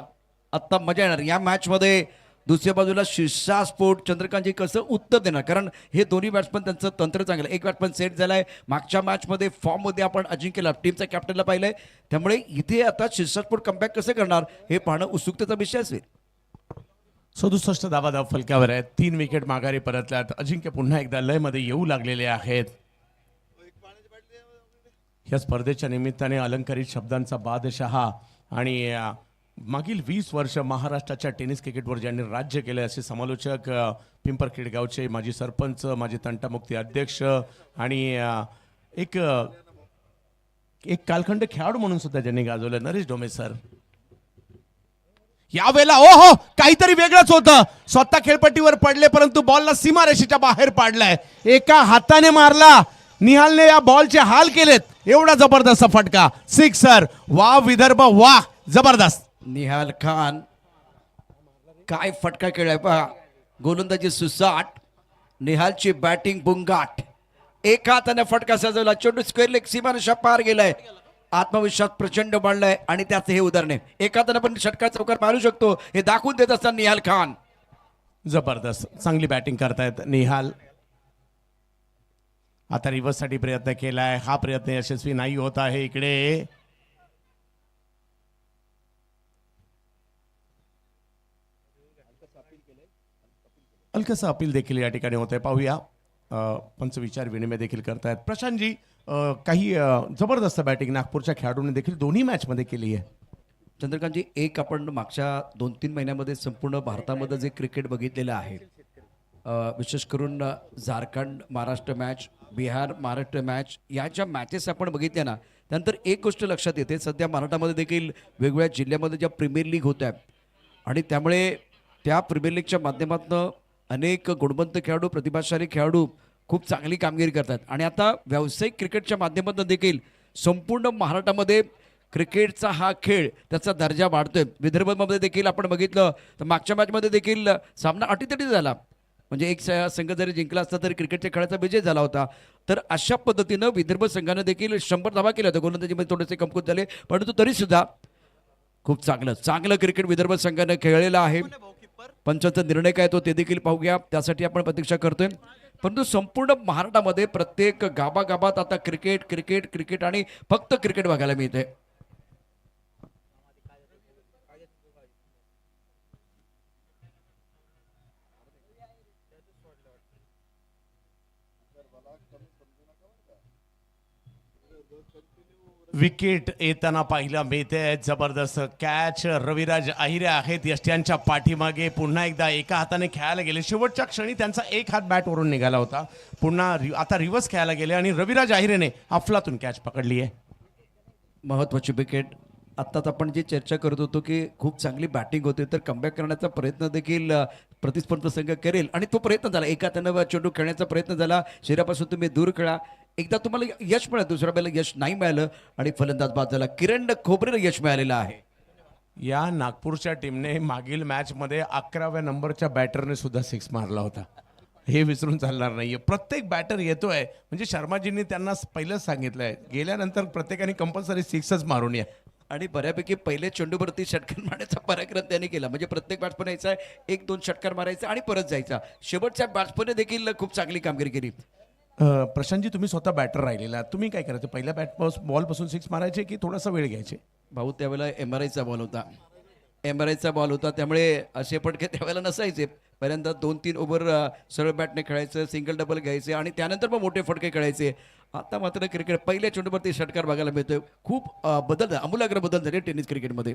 आता मजा येणार या मॅच मध्ये. दुसऱ्या बाजूला शिर्षा स्पोर्ट चंद्रकांतजी कसं उत्तर देणार, कारण हे दोन्ही बॅट्समन त्यांचं तंत्र चांगलं. एक बॅट्समन सेट झालाय मागच्या मॅचमध्ये, फॉर्ममध्ये आपण अजिंक्यला टीमचा कॅप्टनला पाहिलंय, त्यामुळे इथे आता शिर्षा स्पोर्ट कमबॅक कसं करणार हे पाहणं उत्सुकतेचा विषय असेल. 67 धावा फलकावर आहेत. 3 विकेट माघारी परतल्यात. अजिंक्य पुन्हा एकदा लयमध्ये येऊ लागलेले आहेत. या स्पर्धेच्या निमित्ताने अलंकारित शब्दांचा बादशहा आणि मागील 20 वर्ष महाराष्ट्राच्या टेनिस क्रिकेटवर ज्यांनी राज्य केले असे समालोचक, पिंपरखेड गावचे माजी सरपंच, माजी तंटामुक्ती अध्यक्ष आणि एक कालखंड खेळाडू म्हणून सुद्धा ज्यांनी गाजवलं, नरेश डोमे सर. यावेळेला ओहो, काहीतरी वेगळंच होतं. स्वतः खेळपट्टीवर पडले, परंतु बॉलला सीमारेषेच्या बाहेर पाडलाय. एका हाताने मारला. निहालने या बॉलचे हाल केलेत. एवढा जबरदस्त फटका, सिक्सर. वा विदर्भ, वा जबरदस्त. निहाल खान काय फटका खेळाय पहा. गोलंदाजी सुसाट, निहालची बॅटिंग बुंगाट. एका हाताने फटका सजवला, चेंडू स्क्वेअर लेग सीमारेषा पार गेलाय. आत्मविश्वास प्रचंड वाढलाय आणि त्याच हे उदाहरण आहे. एका हाताने पण षटकार चौकार मारू शकतो हे दाखवून देत असताना निहाल खान जबरदस्त चांगली बॅटिंग करतायत निहाल. आता रिव्हर्ससाठी प्रयत्न केलाय, हा प्रयत्न यशस्वी नाही होत आहे. इकडे हलकसं अपील देखील या ठिकाणी होत आहे. पाहूया, पंच विचार विनिमय देखील करतायत. प्रशांतजी, काही जबरदस्त बॅटिंग नागपूरच्या खेळाडूंनी देखील दोन्ही मॅचमध्ये केली आहे. चंद्रकांतजी, एक आपण मागच्या 2-3 महिन्यामध्ये संपूर्ण भारतामध्ये जे क्रिकेट बघितलेलं आहे, विशेष करून झारखंड महाराष्ट्र मॅच, बिहार महाराष्ट्र मॅच, या ज्या मॅचेस आपण बघितल्या ना, त्यानंतर एक गोष्ट लक्षात येते, सध्या मराठामध्ये देखील वेगवेगळ्या जिल्ह्यामध्ये ज्या प्रीमियर लीग होत आहेत आणि त्यामुळे त्या प्रीमियर लीगच्या माध्यमातून अनेक गुणवंत खेळाडू, प्रतिभाशाली खेळाडू खूप चांगली कामगिरी करतात आणि आता व्यावसायिक क्रिकेटच्या माध्यमातून देखील संपूर्ण महाराष्ट्रामध्ये क्रिकेटचा हा खेळ त्याचा दर्जा वाढतोय. विदर्भामध्ये देखील आपण बघितलं तर मागच्या मॅचमध्ये देखील सामना अटीतटी झाला. म्हणजे एक संघ जरी जिंकला असता तरी क्रिकेटच्या खेळाचा विजय झाला होता. तर अशा पद्धतीनं विदर्भ संघानं देखील 100 धावा केल्या होत्या. गोलंदाजीमध्ये थोडेसे कमकुवत झाले, परंतु तरीसुद्धा खूप चांगलं क्रिकेट विदर्भ संघानं खेळलेलं आहे. पंचांचा निर्णय काय तो ते देखील पाहूया, त्यासाठी आपण प्रतीक्षा करतोय. परंतु संपूर्ण महाराष्ट्रामध्ये प्रत्येक गावागावात आता क्रिकेट क्रिकेट क्रिकेट आणि फक्त क्रिकेट बघायला मिळते. विकेट येताना पाहिला मिळते. जबरदस्त कॅच. रविराज अहिरे आहेत यष्ट्यांच्या पाठीमागे. पुन्हा एकदा एका हाताने खेळायला गेले. शेवटच्या क्षणी त्यांचा एक हात बॅटवरून निघाला होता. पुन्हा आता रिव्हर्स खेळायला गेले आणि रविराज अहिरेने अफलातून कॅच पकडली आहे. महत्वाची विकेट. आत्ताच आपण जी चर्चा करत होतो की खूप चांगली बॅटिंग होते, तर कमबॅक करण्याचा प्रयत्न देखील प्रतिस्पर्धी संघ करेल आणि तो प्रयत्न झाला. एका त्यानं चेंडू खेळण्याचा प्रयत्न झाला. शरीरापासून तुम्ही दूर खेळा. एकदा तुम्हाला यश मिळालं, दुसऱ्या वेळेला यश नाही मिळालं आणि फलंदाज बाद झाला. किरण खोबरेला यश मिळालेलं आहे. या नागपूरच्या टीमने मागील मॅचमध्ये 11व्या नंबरच्या बॅटरने सुद्धा सिक्स मारला होता. हे विसरून चालणार नाहीये. प्रत्येक बॅटर येतोय म्हणजे शर्माजींनी त्यांना पहिलंच सांगितलंय गेल्यानंतर प्रत्येकाने कंपल्सरी सिक्सच मारून या. आणि बऱ्यापैकी पहिले चेंडूवरती षटकार मारण्याचा पराक्रम त्यांनी केला. म्हणजे प्रत्येक बॅट्समन यायचा, 1-2 षटकार मारायचा आणि परत जायचा. शेवटच्या बॅट्समनने देखील खूप चांगली कामगिरी केली. प्रशांतजी, तुम्ही स्वतः बॅटर राहिलेला, तुम्ही काय करायचं? पहिल्या बॉल पासून सिक्स मारायचे की थोडासा वेळ घ्यायचे? भाऊ त्यावेळेला MRIचा बॉल होता. MRIचा बॉल होता, त्यामुळे असे फटके त्यावेळेला नसायचे. पहिल्यांदा 2-3 ओव्हर सरळ बॅटने खेळायचं, सिंगल डबल घ्यायचे आणि त्यानंतर मग मोठे फटके खेळायचे. आता मात्र क्रिकेट पहिल्या चेंडूवरती षटकार बघायला मिळतोय. खूप बदल झाला, आमूलाग्र बदल झाले टेनिस क्रिकेटमध्ये.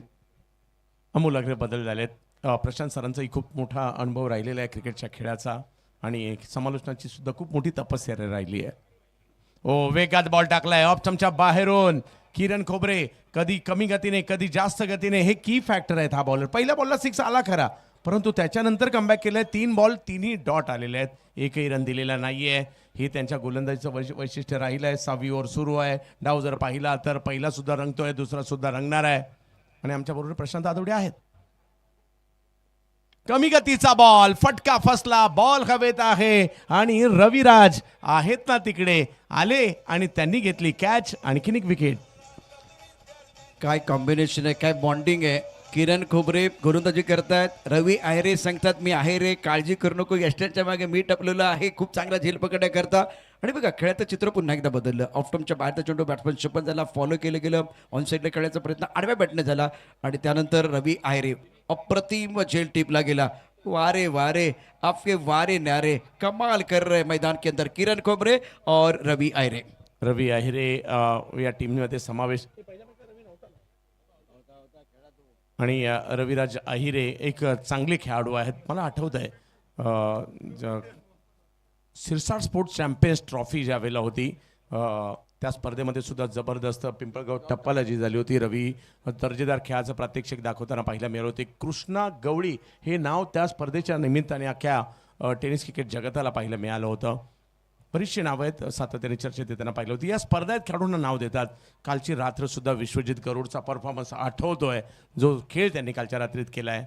आमूलाग्र बदल झालेत. प्रशांत सरांचाही खूप मोठा अनुभव राहिलेला आहे क्रिकेटच्या खेळाचा आणि समालोचनाची सुद्धा खूप मोठी तपस्या राहिली आहे. ओ, वेगात बॉल टाकलाय ऑफ स्टंपच्या बाहेरून. किरण खोबरे कधी कमी गतीने कधी जास्त गतीने, हे की फॅक्टर आहेत हा बॉलर. पहिल्या बॉलला सिक्स आला खरा, परंतु त्याच्यानंतर कमबॅक केलंय. 3 बॉल 3ही डॉट आलेले आहेत. एकही रन दिलेला नाहीये. हे त्यांच्या गोलंदाजीचं वैशिष्ट्य राहिलं आहे. 6वी ओव्हर सुरू आहे. डाव जर पाहिला तर पहिला सुद्धा रंगतोय, दुसरा सुद्धा रंगणार आहे. आणि आमच्याबरोबर प्रशांत आदवडे आहेत. कमी गतीचा बॉल, फटका फसला, बॉल हवेत आहे आणि रविराज आहेत ना तिकडे आले आणि त्यांनी घेतली कॅच. आणखीन एक विकेट. काय कॉम्बिनेशन आहे, काय बॉन्डिंग आहे. किरण खोबरे गोलंदाजी करतायत, रवी आहेरे सांगतात मी आहे रे, काळजी करू नको, यष्ट्यांच्या मागे मी टपलेलो आहे. खूप चांगला झेल पकडण्या करता. आणि बघा खेळाचं चित्र पुन्हा एकदा बदललं. ऑफटमच्या बाहेरचा चेंडू बॅट्समन शपन झाला, फॉलो केलं गेलं. ऑन साईडला खेळायचा प्रयत्न आडव्या बॅटने झाला आणि त्यानंतर रवी आहेरे अप्रतिम झेल टिपला गेला. वारे वारे आपके वारे न्यारे, कमाल कर रहे मैदान के अंदर किरण खोबरे और रवी आहेरे. रवी अहिरे या टीममध्ये समावेश आणि रविराज अहिरे एक चांगले खेळाडू आहेत. मला आठवत आहे सिरसाट स्पोर्ट्स चॅम्पियन्स ट्रॉफी ज्या वेळेला होती त्या स्पर्धेमध्ये सुद्धा जबरदस्त पिंपळगाव टप्पाला जी झाली होती. रवी दर्जेदार खेळाचं प्रात्यक्षिक दाखवताना पाहायला मिळत होते. कृष्णा गवळी हे नाव त्या स्पर्धेच्या निमित्ताने अख्ख्या टेनिस क्रिकेट जगताला पाहायला मिळालं होतं. बरीचशी नावं आहेत, सातत्याने चर्चेत येताना पाहिलं होती. या स्पर्धेत खेळाडूंना नाव देतात. कालची रात्र सुद्धा विश्वजित गरुडचा परफॉर्मन्स आठवतोय, जो खेळ त्यांनी कालच्या रात्रीत केला आहे.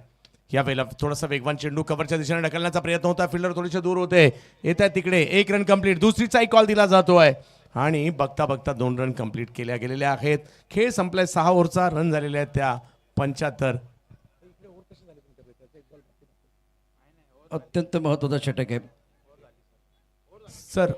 यावेळेला थोडासा वेगवान चेंडू कव्हरच्या दिशेने ढकलण्याचा प्रयत्न होता. फिल्डर थोडेसे दूर होते. येत आहे तिकडे 1 रन कंप्लीट. दुसरीचाही कॉल दिला जातोय आणि बघता बघता 2 रन कंप्लीट केल्या गेलेल्या आहेत. खेळ संपलाय. 6 ओव्हरचा रन झालेले आहेत त्या 75. अत्यंत महत्वाचा षटक आहे सर.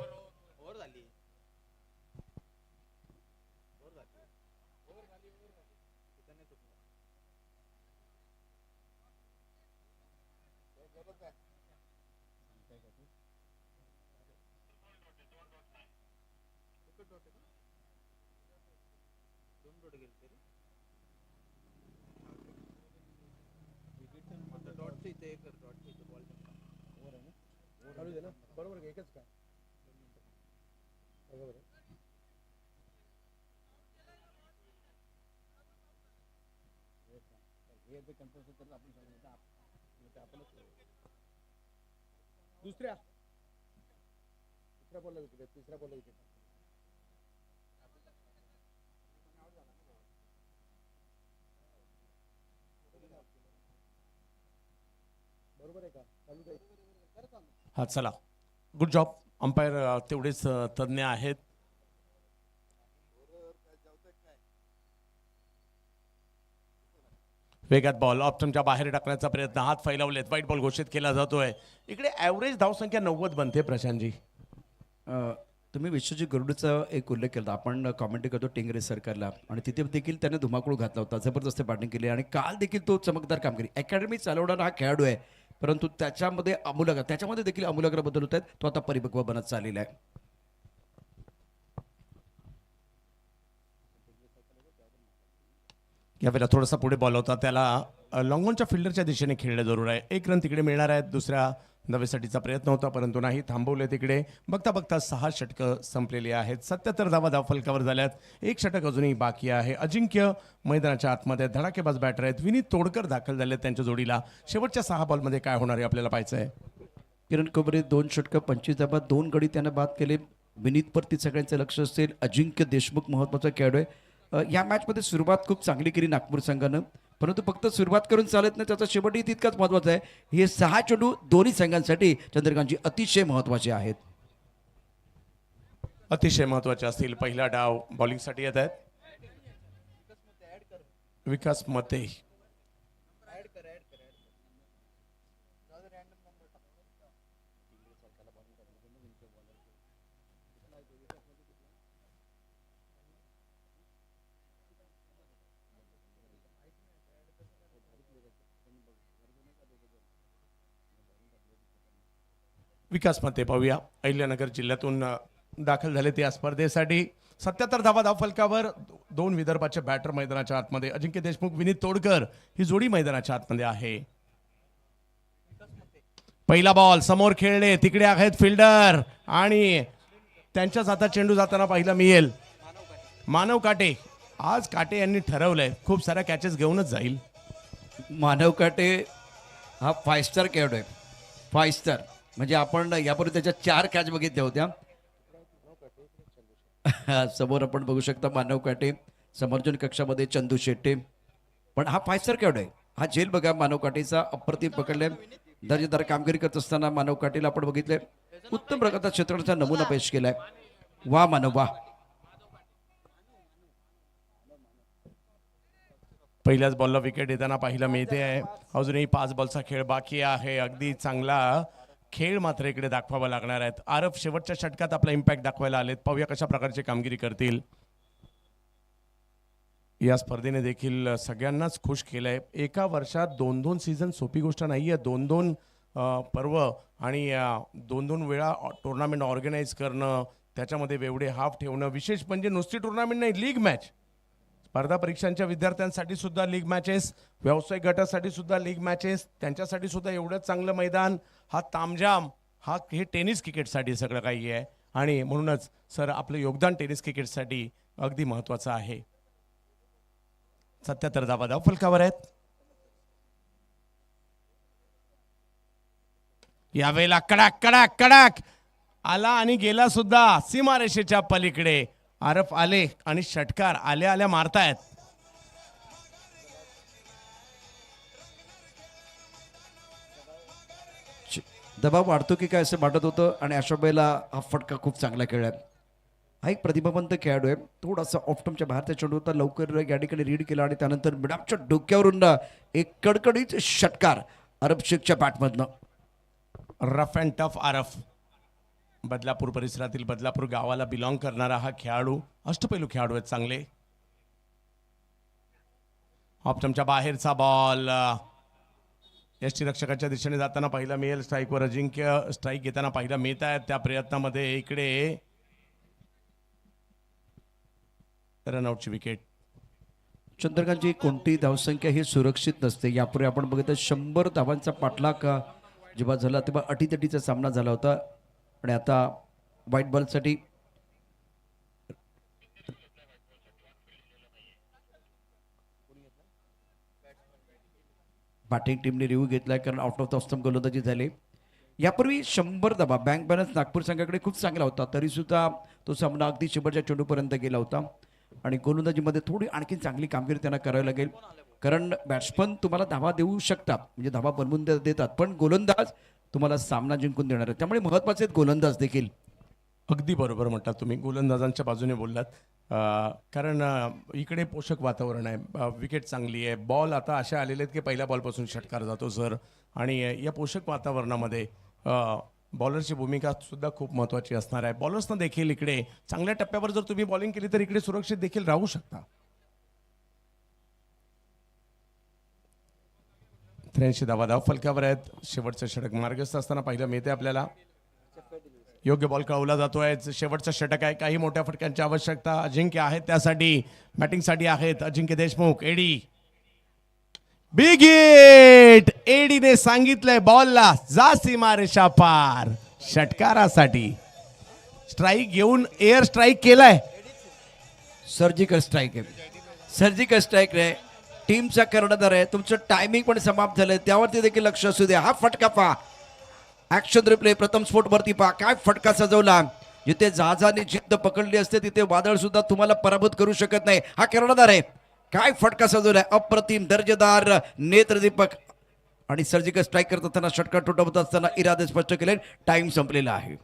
हा चला, गुड जॉब अंपायर, तेवढेच तज्ज्ञ आहेत. वेगात बॉल ऑप्शनच्या बाहेर टाकण्याचा प्रयत्न, हात फैलावलेत, वाईट बॉल घोषित केला जातोय. इकडे ॲव्हरेज धावसंख्या 90 बनते प्रशांतजी. तुम्ही विश्वजित गरुडचा एक उल्लेख केला, आपण कॉमेंट्री करतो टिंगरे सरकारला, आणि तिथे देखील त्याने धुमाकूळ घातला होता, जबरदस्त बॅटिंग केली आणि काल देखील तो चमकदार कामगिरी. अकॅडमी चालवणारा हा खेळाडू आहे, परंतु त्याच्यामध्ये देखील आमूलाग्र बदल होत आहेत. तो आता परिपक्व बनत चाललेला आहे. यावेळेला थोडासा पुढे बॉल होता, त्याला लॉंगॉनच्या फिल्डरच्या दिशेने खेळणं जरूर आहे. एक रन तिकडे मिळणार आहेत. दुसऱ्या धावेसाठीचा प्रयत्न होता, परंतु नाही, थांबवले तिकडे. बघता बघता 6 षटकं संपलेली आहेत. 77 धावा धावफलकावर झाल्यात. एक षटक अजूनही बाकी आहे. अजिंक्य मैदानाच्या आतमध्ये, धडाकेबाज बॅटर आहेत. विनीत तोडकर दाखल झाले त्यांच्या जोडीला. शेवटच्या 6 बॉलमध्ये काय होणार आहे आपल्याला पाहायचं आहे. किरण कोबरे 2 षटकं 25 धावा, 2 गडी त्यानं बाद केले. विनीतवरती सगळ्यांचं लक्ष असेल. अजिंक्य देशमुख महत्त्वाचा खेळाडू आहे. या मॅचमध्ये सुरुवात खूप चांगली केली नागपूर संघानं, परंतु फक्त सुरुवात करून चालत नाही, त्याचा शेवटही तितकाच महत्त्वाचा आहे. हे 6 चेंडू दोन्ही संघांसाठी चंद्रकांतजी अतिशय महत्त्वाचे आहेत. अतिशय महत्त्वाचे असतील. पहिला डाव बॉलिंगसाठी येत आहेत. विकास मते, विकास मते पाहूया. अहिल्यानगर जिल्ह्यातून दाखल झाले ते या स्पर्धेसाठी. 77 धावा धावफलकावर. 2 विदर्भाचे बॅटर मैदानाच्या आतमध्ये. अजिंक्य देशमुख, विनीत तोडकर ही जोडी मैदानाच्या आतमध्ये आहे. पहिला बॉल समोर खेळले, तिकडे आहेत फिल्डर आणि त्यांच्याच हातात चेंडू जाताना पाहिला मिळेल. मानव काटे, आज काटे यांनी ठरवलंय खूप साऱ्या कॅचेस घेऊनच जाईल. मानव काटे हा 5 स्टार खेळाडू आहे. 5 स्टार म्हणजे आपण यापूर्वी त्याच्या 4 कॅच बघितल्या होत्या. समोर आपण बघू शकता मानव काटे, समर्जन कक्षामध्ये चंदू शेट्टे, पण हा 5 स्टार खेळाडू आहे. हा झेल बघा मानव काटेचा, अप्रतिम पकडले. दर्जेदार कामगिरी करत असताना मानव काटेला आपण बघितले, उत्तम प्रकारचा क्षेत्ररक्षणाचा नमुना पेश केलाय. वा मानव वा. पहिल्याच बॉलला विकेट येताना पाहायला मिळते आहे. अजूनही 5 बॉलचा खेळ बाकी आहे. अगदी चांगला खेळ मात्र इकडे दाखवावा लागणार आहेत. आरफ शेवटच्या षटकात आपला इम्पॅक्ट दाखवायला आलेत. पाहूया कशा प्रकारची कामगिरी करतील. या स्पर्धेने देखील सगळ्यांनाच खुश केलंय. एका वर्षात 2-2 सीझन सोपी गोष्ट नाहीये. 2-2 पर्व आणि 2-2 वेळा टुर्नामेंट ऑर्गनाईज करणं, त्याच्यामध्ये एवढे हाफ ठेवणं. विशेष म्हणजे नुसती टुर्नामेंट नाही, लीग मॅच. स्पर्धा परीक्षांच्या विद्यार्थ्यांसाठी सुद्धा लीग मॅचेस, व्यावसायिक गटासाठी सुद्धा लीग मॅचेस, त्यांच्यासाठी सुद्धा एवढं चांगलं मैदान. हा तामझाम, हे टेनिस क्रिकेटसाठी सगळं काही आहे आणि म्हणूनच सर आपलं योगदान टेनिस क्रिकेटसाठी अगदी महत्त्वाचं आहे. 77 धावा धावफलकावर आहेत. यावेळेला कडक कडक कडक आला आणि गेला सुद्धा सीमारेषेच्या पलीकडे. आरफ आले आणि षटकार आल्या आल्या मारतायत. दबाव वाढतो की काय असं वाटत होतं आणि अशा वेळेला हा फटका खूप चांगला खेळला. हा एक प्रतिभावंत खेळाडू आहे. थोडासा ऑफ्टमच्या बाहेरचा चेंडू होता, लवकर या ठिकाणी रीड केला आणि त्यानंतर मिडापच्या डोक्यावरून एक कडकडीत षटकार अरब शेखच्या बॅटमधनं. रफ अँड टफ आरफ, बदलापूर परिसरातील, बदलापूर गावाला बिलॉंग करणारा हा खेळाडू. अष्टपैलू खेळाडू आहेत चांगले. ऑप्शनच्या बाहेरचा बॉल यष्टीरक्षकाच्या दिशेने जाताना पाहिला मिळेल. स्ट्राईकवर अजिंक्य स्ट्राईक घेताना पाहिला मिळत आहेत. त्या प्रयत्नामध्ये इकडे रनआउटची विकेट. चंद्रकांतची कोणती धावसंख्या ही सुरक्षित नसते. यापूर्वी आपण बघितलं 100 धावांचा पाठलाग जेव्हा झाला तेव्हा अटीतटीचा सामना झाला होता आणि आता व्हाईट बॉलसाठी बॅटिंग टीमने रिव्ह्यू घेतलाय कारण आउट ऑफ द स्टंप गोलंदाजी झाली. यापूर्वी 100 धावा बँक बॅलन्स नागपूर संघाकडे खूप चांगला होता, तरी सुद्धा तो सामना अगदी शेवटच्या चेंडूपर्यंत गेला होता. आणि गोलंदाजीमध्ये थोडी आणखी चांगली कामगिरी त्यांना करावी लागेल, कारण बॅट्समन तुम्हाला धावा देऊ शकतात, म्हणजे धावा बनवून देतात, पण गोलंदाज तुम्हाला सामना जिंकून देणार आहे. त्यामुळे महत्त्वाचे आहेत गोलंदाज देखील. अगदी बरोबर म्हणतात तुम्ही, गोलंदाजांच्या बाजूने बोललात. कारण इकडे पोषक वातावरण आहे, विकेट चांगली आहे, बॉल आता अशा आलेले आहेत की पहिल्या बॉलपासून षटकार जातो सर. आणि या पोषक वातावरणामध्ये बॉलरची भूमिका सुद्धा खूप महत्त्वाची असणार आहे. बॉलर्सनं देखील इकडे चांगल्या टप्प्यावर जर तुम्ही बॉलिंग केली तर इकडे सुरक्षित देखील राहू शकता. 83 धावा फलकावर आहेत. शेवटचं षटक मार्गस्थ असताना पाहिलं मिळते आपल्याला. योग्य बॉल कळवला जातोय. शेवटचं षटक आहे, काही मोठ्या फटक्यांची आवश्यकता अजिंक्य आहेत, त्यासाठी बॅटिंगसाठी आहेत अजिंक्य देशमुख. एडी बिग हिट, एडीने सांगितलंय बॉलला जा सीमारेषा पार. षटकारासाठी स्ट्राईक घेऊन एअर स्ट्राईक केलाय. सर्जिकल स्ट्राईक आहे, सर्जिकल स्ट्राईक आहे. टीमचा कर्णधार आहे, तुमचं टायमिंग पण समाप्त झालंय, त्यावरती देखील लक्ष असू द्या. हा फटका पहा, ऍक्शन रिप्ले प्रथम स्फोट वरती पहा, काय फटका सजवला. जिथे जहाजाने जिद्द पकडली असते तिथे वादळ सुद्धा तुम्हाला पराभूत करू शकत नाही. हा कर्णधार आहे, काय फटका सजवलाय, अप्रतिम दर्जेदार नेत्रदीपक. आणि सर्जिकल स्ट्राईक करत असताना षटकार तुटवत असताना इरादे स्पष्ट केले. टाइम संपलेला आहे,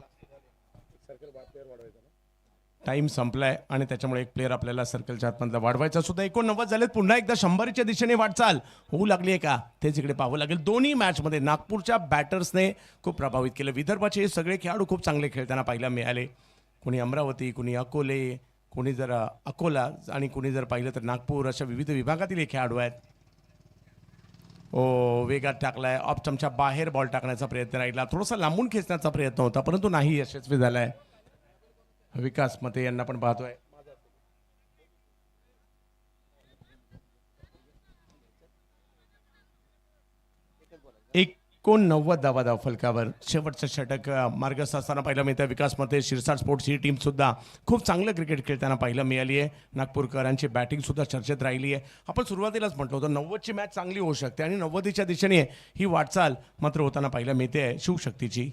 टाइम संपलाय आणि त्याच्यामुळे एक प्लेअर आपल्याला सर्कलच्या आतमधला वाढवायचा सुद्धा. 89 झालेत, पुन्हा एकदा 100च्या दिशेने वाटचाल होऊ लागली आहे का तेच इकडे पाहावं लागेल. दोन्ही मॅचमध्ये नागपूरच्या बॅटर्सने खूप प्रभावित केलं. विदर्भाचे सगळे खेळाडू खूप चांगले खेळताना पाहायला मिळाले. कोणी अमरावती, कोणी अकोले, कोणी जर अकोला आणि कोणी जर पाहिलं तर नागपूर, अशा विविध विभागातील हे खेळाडू आहेत. वेगात टाकलाय, ऑफ स्टंपच्या बाहेर बॉल टाकण्याचा प्रयत्न राहिला, थोडासा लांबून खेचण्याचा प्रयत्न होता परंतु नाही यशस्वी झालाय. विकास मते यांना पण पाहतोय. 89 धावा फलकावर शेवटचं षटक मार्गस्थ असताना पाहिलं मिळतं. विकास मते, शिरसाट स्पोर्ट्स ही टीम सुद्धा खूप चांगलं क्रिकेट खेळताना पाहायला मिळाली आहे. नागपूरकरांची बॅटिंग सुद्धा चर्चेत राहिली आहे. आपण सुरुवातीलाच म्हटलं होतं 90ची मॅच चांगली होऊ शकते आणि 90च्या दिशेने ही वाटचाल मात्र होताना पाहायला मिळते शिवशक्तीची.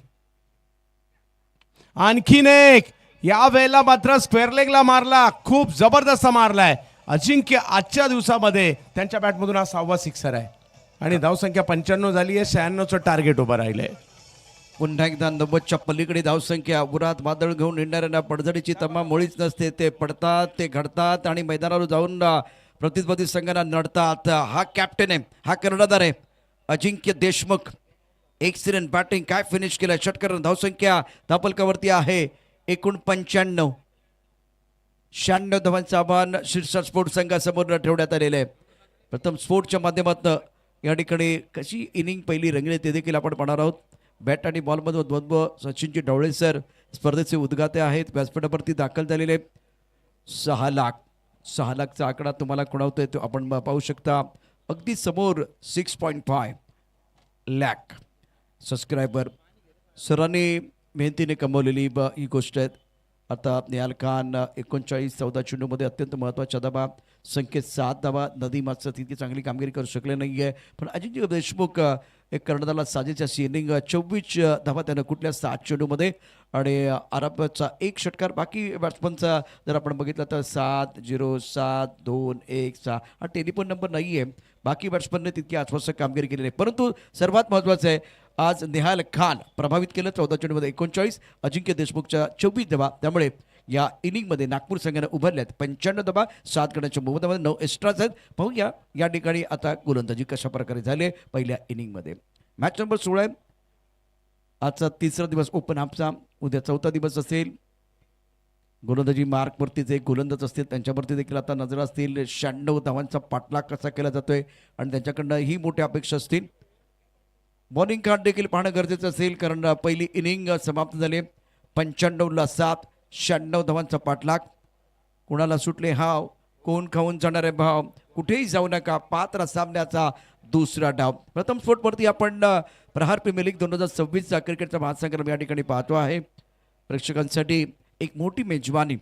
आणखीन एक, या वेळेला मात्र स्क्वेअर लेगला मारला, खूप जबरदस्त मारलाय अजिंक्य. आजच्या दिवसामध्ये त्यांच्या बॅटमधून हा 6वा सिक्सर आहे आणि धावसंख्या 95 झाली आहे. 96चं टार्गेट उभं राहिलंय. पुन्हा एकदा 90च्या पलीकडे धावसंख्या. उरात वादळ घेऊन येणाऱ्यांना पडझडीची तमा मुळीच नसते, ते पडतात, ते घडतात आणि मैदानावर जाऊन प्रतिस्पर्धी संघांना नडतात. हा कॅप्टन आहे, हा कर्णधार आहे अजिंक्य देशमुख. एक्सिलेंट बॅटिंग, काय फिनिश केलं. षटकार, धावसंख्या धापलकावरती आहे 49. 96 धावांचं आव्हान शीर्ष स्पोर्ट संघासमोर ठेवण्यात आलेलं आहे. प्रथम स्पोर्टच्या माध्यमातून या ठिकाणी कशी इनिंग पहिली रंगली ते देखील आपण पाहणार आहोत. बॅट आणि बॉलमध्ये द्वंद्व. सचिनजी ढवळे सर स्पर्धेचे उद्घाते आहेत. व्यासपीठावरती दाखल झालेले 6 लाख. 6 लाखचा आकडा तुम्हाला खुणावतोय तो आपण पाहू शकता. अगदी समोर 6.5 लाख सबस्क्रायबर सरांनी मेहनतीने कमवलेली ही गोष्ट आहे. आता निहाल खान 39-14 चेंडूमध्ये अत्यंत महत्त्वाच्या धावा. संकेत 7 धावा. नदी मात्र तितकी चांगली कामगिरी करू शकले नाही आहे, पण अजिंक्य देशमुख एक कर्णधाराला साजेच्या इनिंग 24 धावा त्यानं कुठल्या 7 चेंडूमध्ये आणि आरबचा एक षटकार. बाकी बॅट्समनचा जर आपण बघितलं तर 7-0-7-2-1-6 हा टेलिफोन नंबर नाही आहे. बाकी बॅट्समनने तितकी आश्वासक कामगिरी केलेली आहे, परंतु सर्वात महत्त्वाचं आहे आज निहाल खान प्रभावित केलं. 14 चेंडूमध्ये 39, अजिंक्य देशमुखच्या 24 धावा. त्यामुळे या इनिंगमध्ये नागपूर संघाने उभारल्यात 95 धावा. 7 गड्यांच्या बहुमतामध्ये 9 एक्स्ट्राच आहेत. पाहूया या ठिकाणी आता गोलंदाजी कशा प्रकारे झाले पहिल्या इनिंगमध्ये. मॅच नंबर 16 आहे. आजचा 3रा दिवस ओपन हाफचा, उद्या 4था दिवस असेल. गोलंदाजी मार्कवरती जे गोलंदाज असतील त्यांच्यावरती देखील आता नजर असतील. 96 धावांचा पाठलाग कसा केला जातोय आणि त्यांच्याकडनं ही मोठी अपेक्षा असतील. बॉलिंग कार्ड देखील पाहणं गरजेचं असेल, कारण पहिली इनिंग समाप्त झाली 95ला 7. 96 धावांचा पाठलाग. कुणाला सुटले हाव, कोण खाऊन जाणारे भाव, कुठेही जाऊ नका, पात्र सामन्याचा दुसरा डाव. प्रथम स्फोटवरती आपण प्रहार प्रीमियर लीग 2026चा क्रिकेटचा महासंग्राम या ठिकाणी पाहतो आहे. प्रेक्षकांसाठी एक मोठी मेजवानी.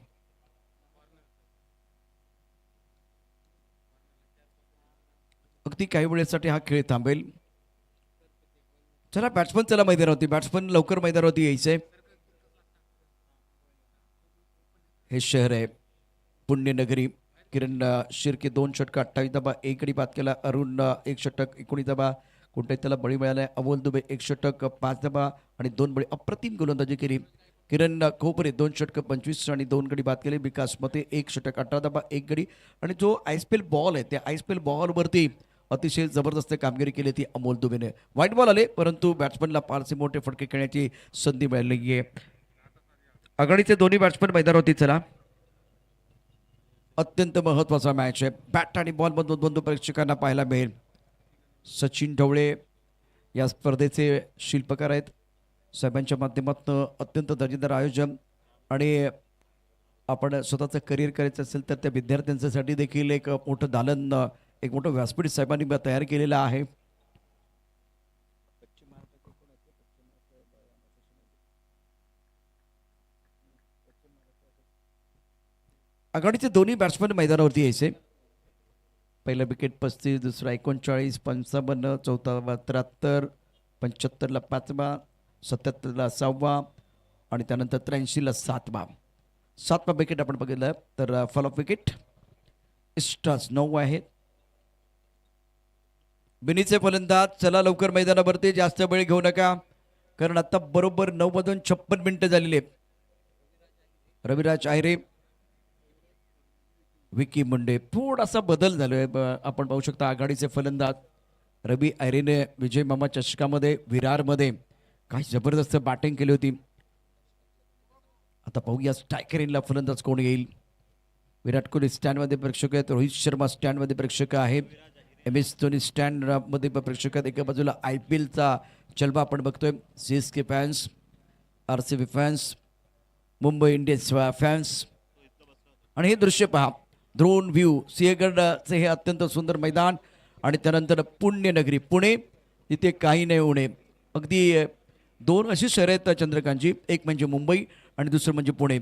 अगदी काही वेळेसाठी हा खेळ थांबेल. चला बॅट्समन चला मैदानावरती, बॅट्समन लवकर मैदानावरती यायचंय. हे शहर आहे पुण्यनगरी किरण शिर्के 2 षटक 28 धाबा, 1 गडी बाद केला. अरुण 1 षटक 19 धाबा, कोणत्याही त्याला बळी मिळाला. अमोल दुबे 1 षटक 5 धाबा आणि 2 बळी. अप्रतिम गोलंदाजी केली. किरण खोपरे 2 षटक 25 आणि 2 गडी बाद केले. विकास मते 1 षटक 18 धाबा, 1 गडी. आणि जो आयएसपीएल बॉल आहे त्या आयएसपीएल बॉलवरती अतिशय जबरदस्त कामगिरी केली ती अमोल दुबेने. व्हाईट बॉल आले परंतु बॅट्समनला फारसे मोठे फटके खेळण्याची संधी मिळाली नाहीये. आघाडीचे दोन्ही बॅट्समन मैदानावरती. चला, अत्यंत महत्त्वाचा मॅच आहे. बॅट आणि बॉल मधून दोन प्रेक्षकांना पाहायला मिळेल. सचिन ढवळे या स्पर्धेचे शिल्पकार आहेत. साहेबांच्या माध्यमातून अत्यंत दर्जेदार आयोजन आणि आपण स्वतःचं करिअर करायचं असेल तर त्या विद्यार्थ्यांच्यासाठी देखील एक मोठं दालन, एक मोठं व्यासपीठ साहेबांनी तयार केलेलं आहे. आघाडीचे दोन्ही बॅट्समन मैदानावरती यायचे. पहिला विकेट 35, दुसरा 39, 55, चौथा 73, 75ला 5वा, 77ला 6वा आणि त्यानंतर 83ला 7वा विकेट आपण बघितलं तर फॉल ऑफ विकेट स्टार्स 9 आहेत. बिनीचे फलंदाज. चला लवकर मैदानावरती, जास्त वेळ घेऊ नका कारण आता बरोबर 9:56 झालेली आहेत. रविराज आयरे, विकी मुंडे. थोडासा बदल झालोय. आपण पाहू शकता आघाडीचे फलंदाज रवी आयरेने विजय मामा चषकामध्ये विरारमध्ये काय जबरदस्त बॅटिंग केली होती. आता पाहूया स्ट्रायकर इनला फलंदाज कोण येईल. विराट कोहली स्टँडमध्ये प्रेक्षक आहेत. रोहित शर्मा स्टँडमध्ये प्रेक्षक आहेत. एम एस धोनी स्टँडमध्ये प्रेक्षक आहेत. एका बाजूला IPLचा चलबा आपण बघतोय. CSK fans, RCB fans, Mumbai Indians fans. आणि हे दृश्य पहा, ड्रोन व्ह्यू सिंहगडचे हे अत्यंत सुंदर मैदान आणि त्यानंतर पुण्यनगरी पुणे, तिथे काही नाही उणे. अगदी 2 अशी शहरं आहेत चंद्रकांतजी, एक म्हणजे मुंबई आणि दुसरं म्हणजे पुणे.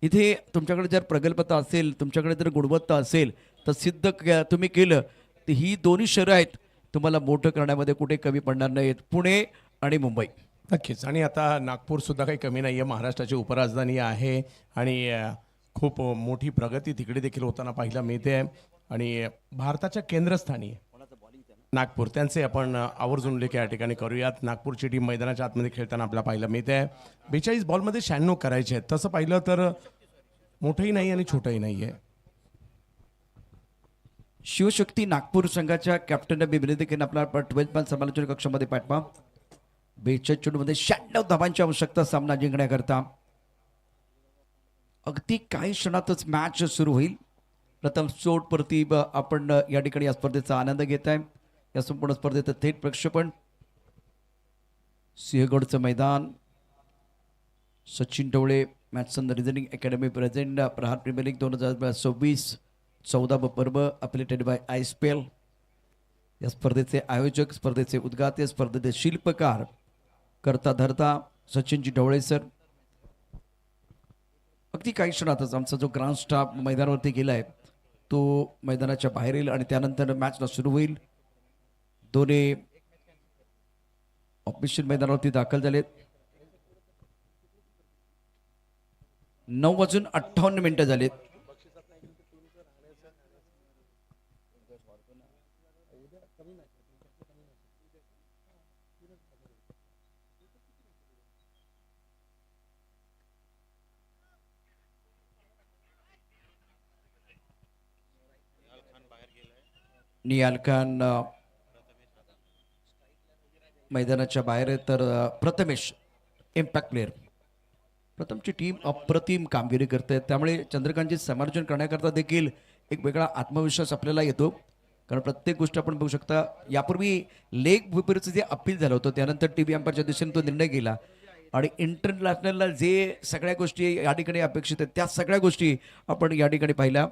इथे तुमच्याकडे जर प्रगल्भता असेल, तुमच्याकडे जर गुणवत्ता असेल तर सिद्ध तुम्ही केलं तर ही दोन्ही शहरं आहेत तुम्हाला मोठं करण्यामध्ये कुठे कमी पडणार नाहीत, पुणे आणि मुंबई. नक्कीच. आणि आता नागपूर सुद्धा काही कमी नाही आहे. महाराष्ट्राची उपराजधानी आहे आणि खूप मोठी प्रगती तिकडे देखील होताना पाहायला मिळते. आणि भारताच्या केंद्रस्थानी नागपूर, त्यांचे आपण आवर्जून उल्लेख या ठिकाणी करूयात. नागपूरची टीम मैदानाच्या आतमध्ये खेळताना आपल्याला पाहायला मिळते. 42 बॉलमध्ये 96 करायचे आहेत. तसं पाहिलं तर मोठंही नाही आणि छोटंही नाही आहे. शिवशक्ती नागपूर संघाच्या कॅप्टन बिबनेदेखील आपला 12 मॅन समालोचन कक्षामध्ये पाठवा. 42 चेंडूमध्ये 96 धावांची आवश्यकता सामना जिंकण्याकरता. अगदी काही क्षणातच मॅच सुरू होईल. प्रथम चोट परती आपण या ठिकाणी या स्पर्धेचा आनंद घेत आहे. या संपूर्ण स्पर्धेचं थेट प्रक्षेपण सिंहगडचं मैदान. Sachin Dhawale maths and reasoning academy present Prahar premier league 2026 14व पर्व अफिलिएटेड बाय ISPL. या स्पर्धेचे आयोजक, स्पर्धेचे उद्घाटक, स्पर्धेचे शिल्पकार करता धरता सचिनजी ढवळे सर. अगदी काही क्षणातच आमचा जो ग्राउंड स्टाफ मैदानावरती गेलाय तो मैदानाच्या बाहेर येईल आणि त्यानंतर मॅचला सुरू होईल. दोन्ही ऑफिशियल मैदानावरती दाखल झालेत. 9:58 झालेत. नियाल खान मैदानाच्या बाहेर आहे तर प्रथमेश इम्पॅक्ट प्लेअर. प्रथमची टीम अप्रतिम कामगिरी करते त्यामुळे चंद्रकांतची समालोचन करण्याकरता देखील एक वेगळा आत्मविश्वास आपल्याला येतो. कारण प्रत्येक गोष्ट आपण बघू शकता. यापूर्वी लेग विपरीतचं जे अपील झालं होतं त्यानंतर TV अंपायरच्या दिशेने तो निर्णय गेला आणि इंटरनॅशनलला जे सगळ्या गोष्टी या ठिकाणी अपेक्षित आहेत त्या सगळ्या गोष्टी आपण या ठिकाणी पाहिल्या.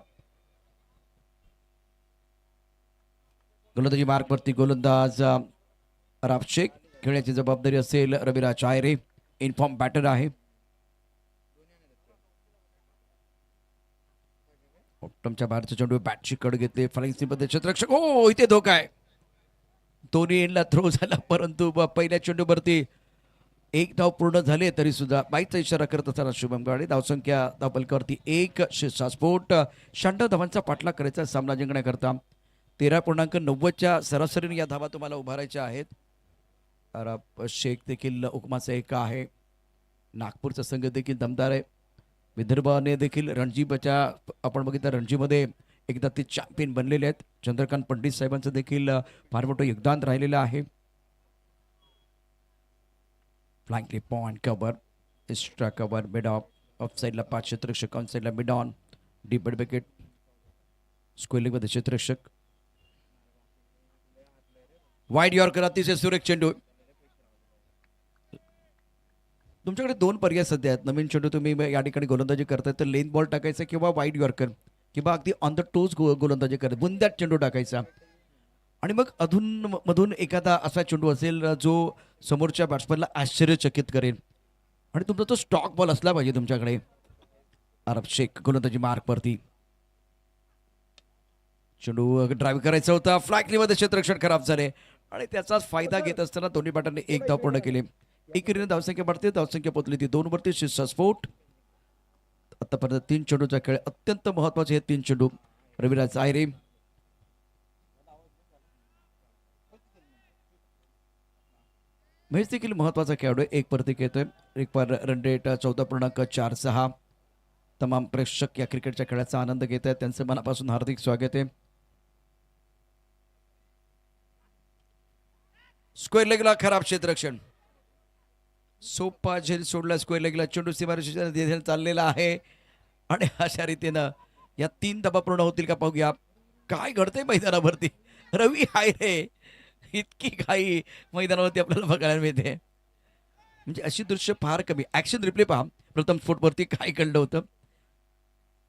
गोलंदाजी मार्कवरती गोलंदाज राफ शेख. खेळण्याची जबाबदारी असेल रविराज आयरे. इनफॉर्म बॅटर आहे. ऑप्टमच्या बाहेरचा चेंडू बॅटची कड घेतले. फलंदाजीमध्ये क्षेत्ररक्षक. हो, इथे धोका आहे. दोन्ही एंडला थ्रो झाला परंतु पहिल्या चेंडूवरती एक धाव पूर्ण झाले तरी सुद्धा बाईचा इशारा करत असताना शुभम गावडे धावसंख्या धावपलकावरती 1 स्फोट 96 धावांचा पाठलाग करायचा सामना जिंकण्याकरता 13.90च्या सरासरीने या धावा तुम्हाला उभारायच्या आहेत. अरब शेख देखील हुकमाचा एक आहे. नागपूरचा संघ देखील दमदार आहे. विदर्भाने देखील रणजीच्या आपण बघितलं रणजीमध्ये एकदा ते चॅम्पियन बनलेले आहेत. चंद्रकांत पंडित साहेबांचं देखील फार मोठं योगदान राहिलेलं आहे. फ्लँकली point cover extra cover mid off साईडला 5 क्षेत्ररक्षक ऑन साईडला mid on deep bed wicket स्क्वेअरमध्ये क्षेत्ररक्षक वाईड यॉर्कर अतिशय सुरेख चेंडू. तुमच्याकडे 2 पर्याय सध्या आहेत. नवीन चेंडू तुम्ही या ठिकाणी गोलंदाजी करताय तर लेन बॉल टाकायचा किंवा वाईड यॉर्कर किंवा अगदी ऑन द टोज गोलंदाजी करायची बुंद्यात चेंडू टाकायचा आणि मग अधून मधून एखादा असा चेंडू असेल जो समोरच्या बॅट्समॅनला आश्चर्यचकित करेल आणि तुमचा तो स्टॉक बॉल असला पाहिजे तुमच्याकडे. अरब शेख गोलंदाजी मार्कवरती चेंडू ड्राईव्ह करायचा होता. फ्लॅकलीमध्ये क्षेत्ररक्षण खराब झाले आणि त्याचाच फायदा घेत असताना दोन्ही बॅटांनी 1 धाव पूर्ण केली. एकीने धावसंख्या वाढते. धावसंख्या पोहोचली ती 2 वरती. स्फोट आतापर्यंत 3 चेंडूचा खेळ अत्यंत महत्वाचे हे 3 चेंडू. रविराज आयरे महेश देखील महत्वाचा खेळाडू 1 प्रतीक येतोय. एक पर रन रेट 14.46. तमाम प्रेक्षक या क्रिकेटच्या खेळाचा आनंद घेत आहेत. त्यांचं मनापासून हार्दिक स्वागत आहे. स्क्वेअर लेगला खराब क्षेत्ररक्षण सोपा झेल सोडला. स्क्वेअर लेगला चेंडू सीमारेषेच्या चाललेला आहे आणि अशा रीतीनं या 3 धावा पूर्ण होतील का पाहूया. काय घडतंय मैदानावरती. रवी हायरे इतकी काही मैदानावरती आपल्याला बघायला मिळते. म्हणजे अशी दृश्य फार कमी. ऍक्शन रिप्ले पहा. प्रथम स्फोटवरती काय घडलं होतं.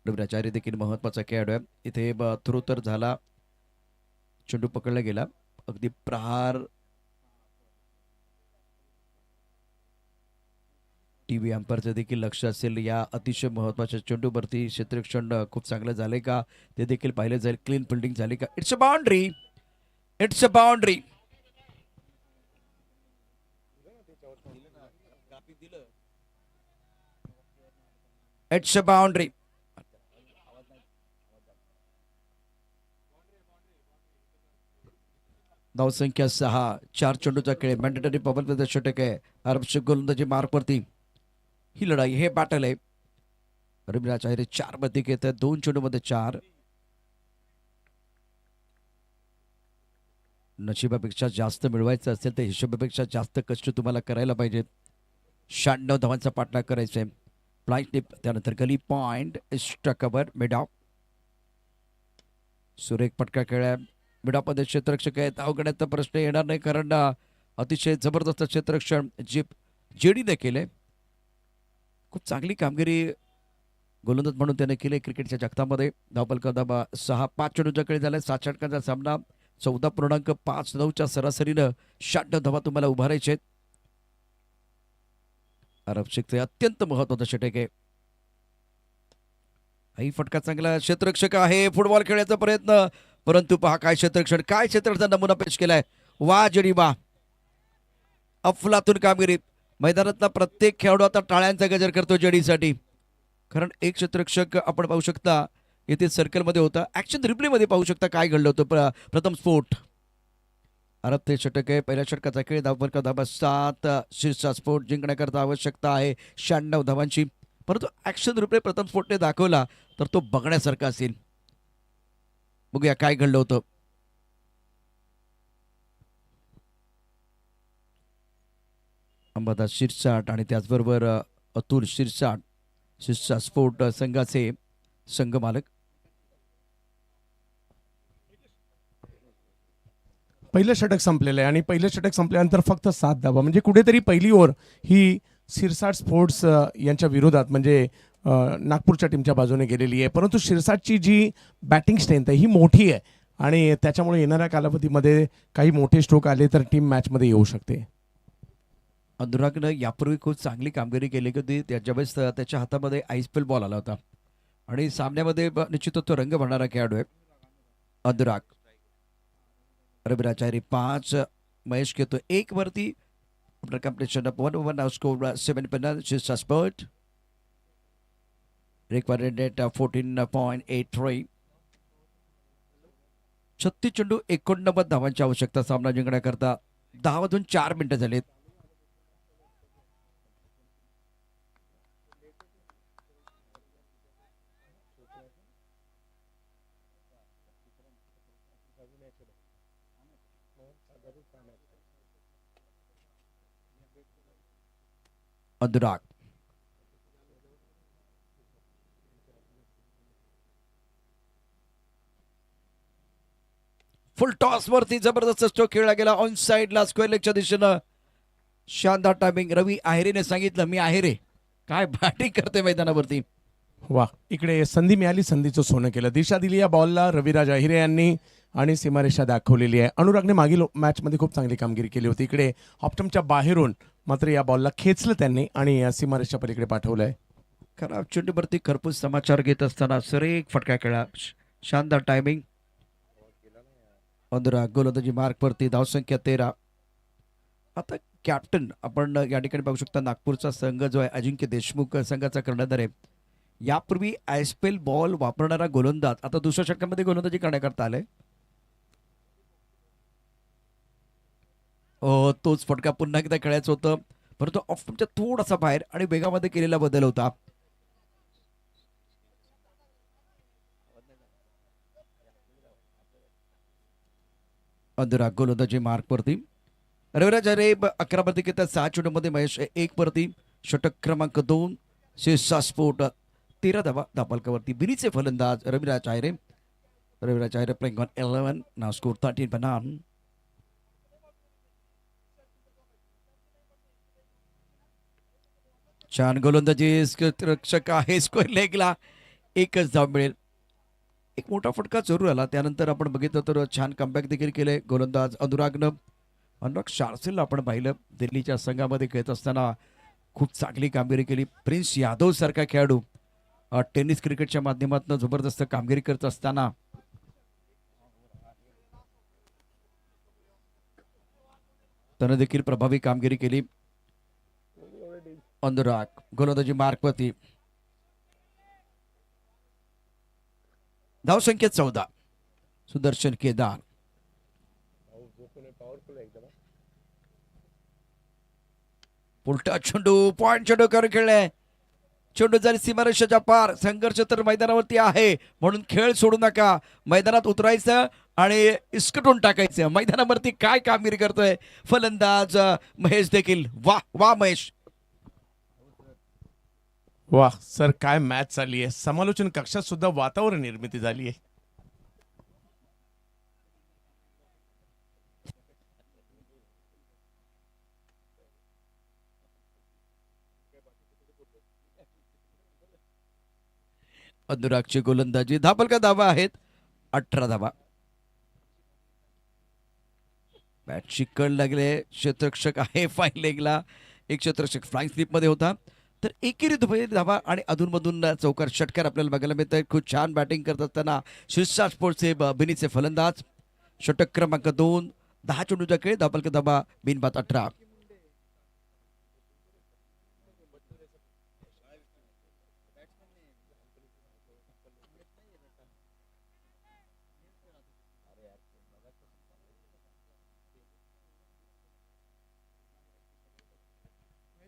रविराचार्य देखील महत्वाचा खेळाडू आहे. इथे थ्रो तर झाला. चेंडू पकडला गेला. अगदी प्रहार टीव्ही अंपायरचं देखील लक्ष असेल या अतिशय महत्वाच्या चेंडूवरती. क्षेत्ररक्षण खूप चांगलं झालंय का ते देखील पाहिलं जाईल. क्लीन फिल्डिंग झाली का. It's a boundary. It's a boundary. It's a boundary. धावसंख्या 6. 4 चेंडूचा खेळ. मॅन्डेटरी पवन षटक आहे. अरबशेख गोलंदाजी मार्कवरती ही लढाई हे बॅटल आहे. रविराज आयरे 4 मध्ये घेत आहेत. 2 चेंडूमध्ये 4. नशिबापेक्षा जास्त मिळवायचं असेल तर हिशोबापेक्षा जास्त कष्ट तुम्हाला करायला पाहिजेत. 96 धावांचा पाठलाग करायचा आहे. फ्लाईट टिप त्यानंतर gully point extra cover mid off सुरेख पटका खेळ्या. मिडामध्ये क्षेत्ररक्षक आहेत. अवघड्याचा प्रश्न येणार नाही कारण अतिशय जबरदस्त क्षेत्ररक्षण जेडीने केले. खूप चांगली कामगिरी गोलंदाज म्हणून त्याने केली क्रिकेटच्या जगतामध्ये. धावपलका धाबा 6. 5 चेंडूचा खेळ झाला. 7 षटकांचा सामना. 14.59च्या सरासरीनं 96 धावा तुम्हाला उभारायचे आहेत. अरब शेखचे अत्यंत महत्वाचं षटक आहे. हाही फटका चांगला. क्षेत्ररक्षक आहे. फुटबॉल खेळण्याचा प्रयत्न परंतु पहा काय क्षेत्ररक्षण. काय क्षेत्ररक्षण नमुना पेश केलाय. वा जडी वा. अफलातून कामगिरी. मैदानातला प्रत्येक खेळाडू आता टाळ्यांचा गजर करतो जडीसाठी. कारण एक क्षेत्ररक्षक आपण पाहू शकता इथे सर्कलमध्ये होता. ऍक्शन रिप्लेमध्ये पाहू शकता काय घडलं होतं. प्रथम स्फोट. अरब ते षटक आहे. पहिल्या षटकाचा खेळ. धावपलका धाबा 7. शीर्षा स्फोट जिंकण्याकरता आवश्यकता आहे 96 धावांची. परंतु ऍक्शन रिप्ले प्रथम स्फोटने दाखवला तर तो बघण्यासारखा असेल. बघूया काय घडलं होतं. अंबादास शिरसाट आणि त्याचबरोबर अतुल शिरसाट शिरसा स्फोट संघाचे संघमालक. पहिलं षटक संपलेलं आहे आणि पहिलं षटक संपल्यानंतर फक्त 7 धावा म्हणजे कुठेतरी पहिली ओव्हर ही शिरसाट स्पोर्ट्स यांच्या विरोधात म्हणजे नागपूरच्या टीमच्या बाजूने गेलेली आहे. परंतु शिरसाटची जी बॅटिंग स्ट्रेंथ आहे ही मोठी आहे आणि त्याच्यामुळे येणाऱ्या कालावधीमध्ये काही मोठे स्ट्रोक आले तर टीम मॅचमध्ये येऊ शकते. अनुरागनं यापूर्वी खूप चांगली कामगिरी केली होती. त्याच्यावेळेस त्याच्या हातामध्ये आईसपेल बॉल आला होता आणि सामन्यामध्ये निश्चितच तो रंग भरणारा खेळाडू आहे अनुराग. रविराचार्य 5. महेश घेतो 1 वरती. After completion of 1 over, now score 7 penalties. Shirsa Sport. Required at 14.83. 36 चेंडू 89 धावांची आवश्यकता सामना जिंकण्याकरता 10 वाजून 4 मिनिटं झालीत. अनुराग फुल टॉस वरती जबरदस्त स्ट्रोक खेळला गेला ऑन साइडला स्क्वेअर लेगच्या दिशेनं. शानदार टायमिंग. रवी आहेरेने सांगितलं मी आहे रे. काय बॅटिंग करते मैदानावरती. वा, इकडे संधी मिळाली, संधीचं सोनं केलं. दिशा दिली या बॉलला रविराज अहिरे यांनी आणि सीमारेषा दाखवलेली आहे. अनुरागने मागील मॅचमध्ये खूप चांगली कामगिरी केली होती. इकडे ऑप्टमच्या बाहेरून मात्र या बॉलला खेचलं त्यांनी आणि सीमारेषा पलीकडे पाठवलंय. खराब चेंडूवरती खरपूस समाचार घेत असताना सरेक फटका खेळा. शानदार टायमिंग. अनुराग गोलंदाजी मार्कवरती. धावसंख्या 13. आता कॅप्टन आपण या ठिकाणी पाहू शकता नागपूरचा संघ जो आहे अजिंक्य देशमुख संघाचा कर्णधार आहे. यापूर्वी आयएसपीएल बॉल वापरणारा गोलंदाज आता दुसऱ्या षटकामध्ये गोलंदाजी करण्याकरता आलाय. तोच फटका पुन्हा एकदा खेळायचं होतं परंतु ऑफच्या थोडासा बाहेर आणि वेगामध्ये केलेला बदल होता. अनुराग गोलंदाजी मार्कवरती. रविराज अरे 11 वरती घेतात 6 चेंडूमध्ये. महेश 1 वरती. षटक क्रमांक 2. शिरसा स्फोट 13 धावा धापालकावरती. बिनीचे फलंदाज Raviraj Ayre. Raviraj Ayre playing on 11. Now score 13 for none. छान गोलंदाजी. रक्षक आहे स्क्वेअर लेगला. एकच धाव मिळेल. एक मोठा फटका जरूर आला. त्यानंतर आपण बघितलं तर छान कमबॅक देखील केले गोलंदाज अनुरागनं. अनुराग शार्सेलला आपण पाहिलं दिल्लीच्या संघामध्ये खेळत असताना खूप चांगली कामगिरी केली. प्रिन्स यादव सारखा खेळाडू टेनिस क्रिकेटच्या माध्यमातून जबरदस्त कामगिरी करत असताना त्यानं देखील प्रभावी कामगिरी केली. अनुराग गोलंदाजी मार्कवरती. धावसंख्या 14. सुदर्शन केदार. उलटा चेंडू पॉइंट चेंडू करून खेळले. चेंडू जरी सीमारेषेच्या पार. संघर्ष तर मैदानावरती आहे म्हणून खेळ सोडू नका. मैदानात उतरायचं आणि इसकटून टाकायचं. मैदानावरती काय कामगिरी करतोय फलंदाज महेश देखील. वा वा महेश. वा सर, काय मॅच चालली आहे. समालोचन कक्षात सुद्धा वातावरण निर्मिती झाली आहे. अनुरागची गोलंदाजी. धापलका धावा आहेत 18 धावा. बॅटची कळ लागले. क्षेत्ररक्षक आहे फाईन लेगला. एक क्षेत्ररक्षक फ्लाइंग स्लिप मध्ये होता. तर एकेरी दुबई धावा आणि अधूनमधून चौकार षटकार आपल्याला बघायला मिळत आहेत. खूप छान बॅटिंग करत असताना शिरसा स्पोर्ट्सचे बिनीचे फलंदाज. षटक क्रमांक 2. 10 चेंडूचा खेळ. धापलका धावा बिनबाद 18.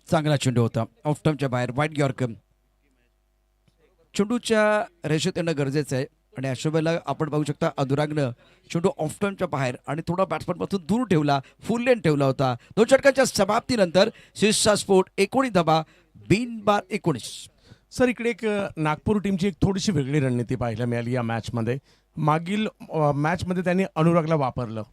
चांगला चेंडू होता ऑफटमच्या बाहेर. वाईट यॉर्कर. चेंडूच्या रेषेत येणं गरजेचं आहे आणि अशा वेळेला आपण बघू शकता अनुरागनं चेंडू ऑफटमच्या बाहेर आणि थोडा बॅट्समन पासून दूर ठेवला. फुल लेन ठेवला होता. 2 षटकांच्या समाप्तीनंतर शिरसा स्फोट 19 धावा बिनबाद 19. सर, इकडे एक नागपूर टीमची एक थोडीशी वेगळी रणनीती पाहायला मिळाली या मॅचमध्ये. मागील मॅचमध्ये त्यांनी अनुरागला वापरलं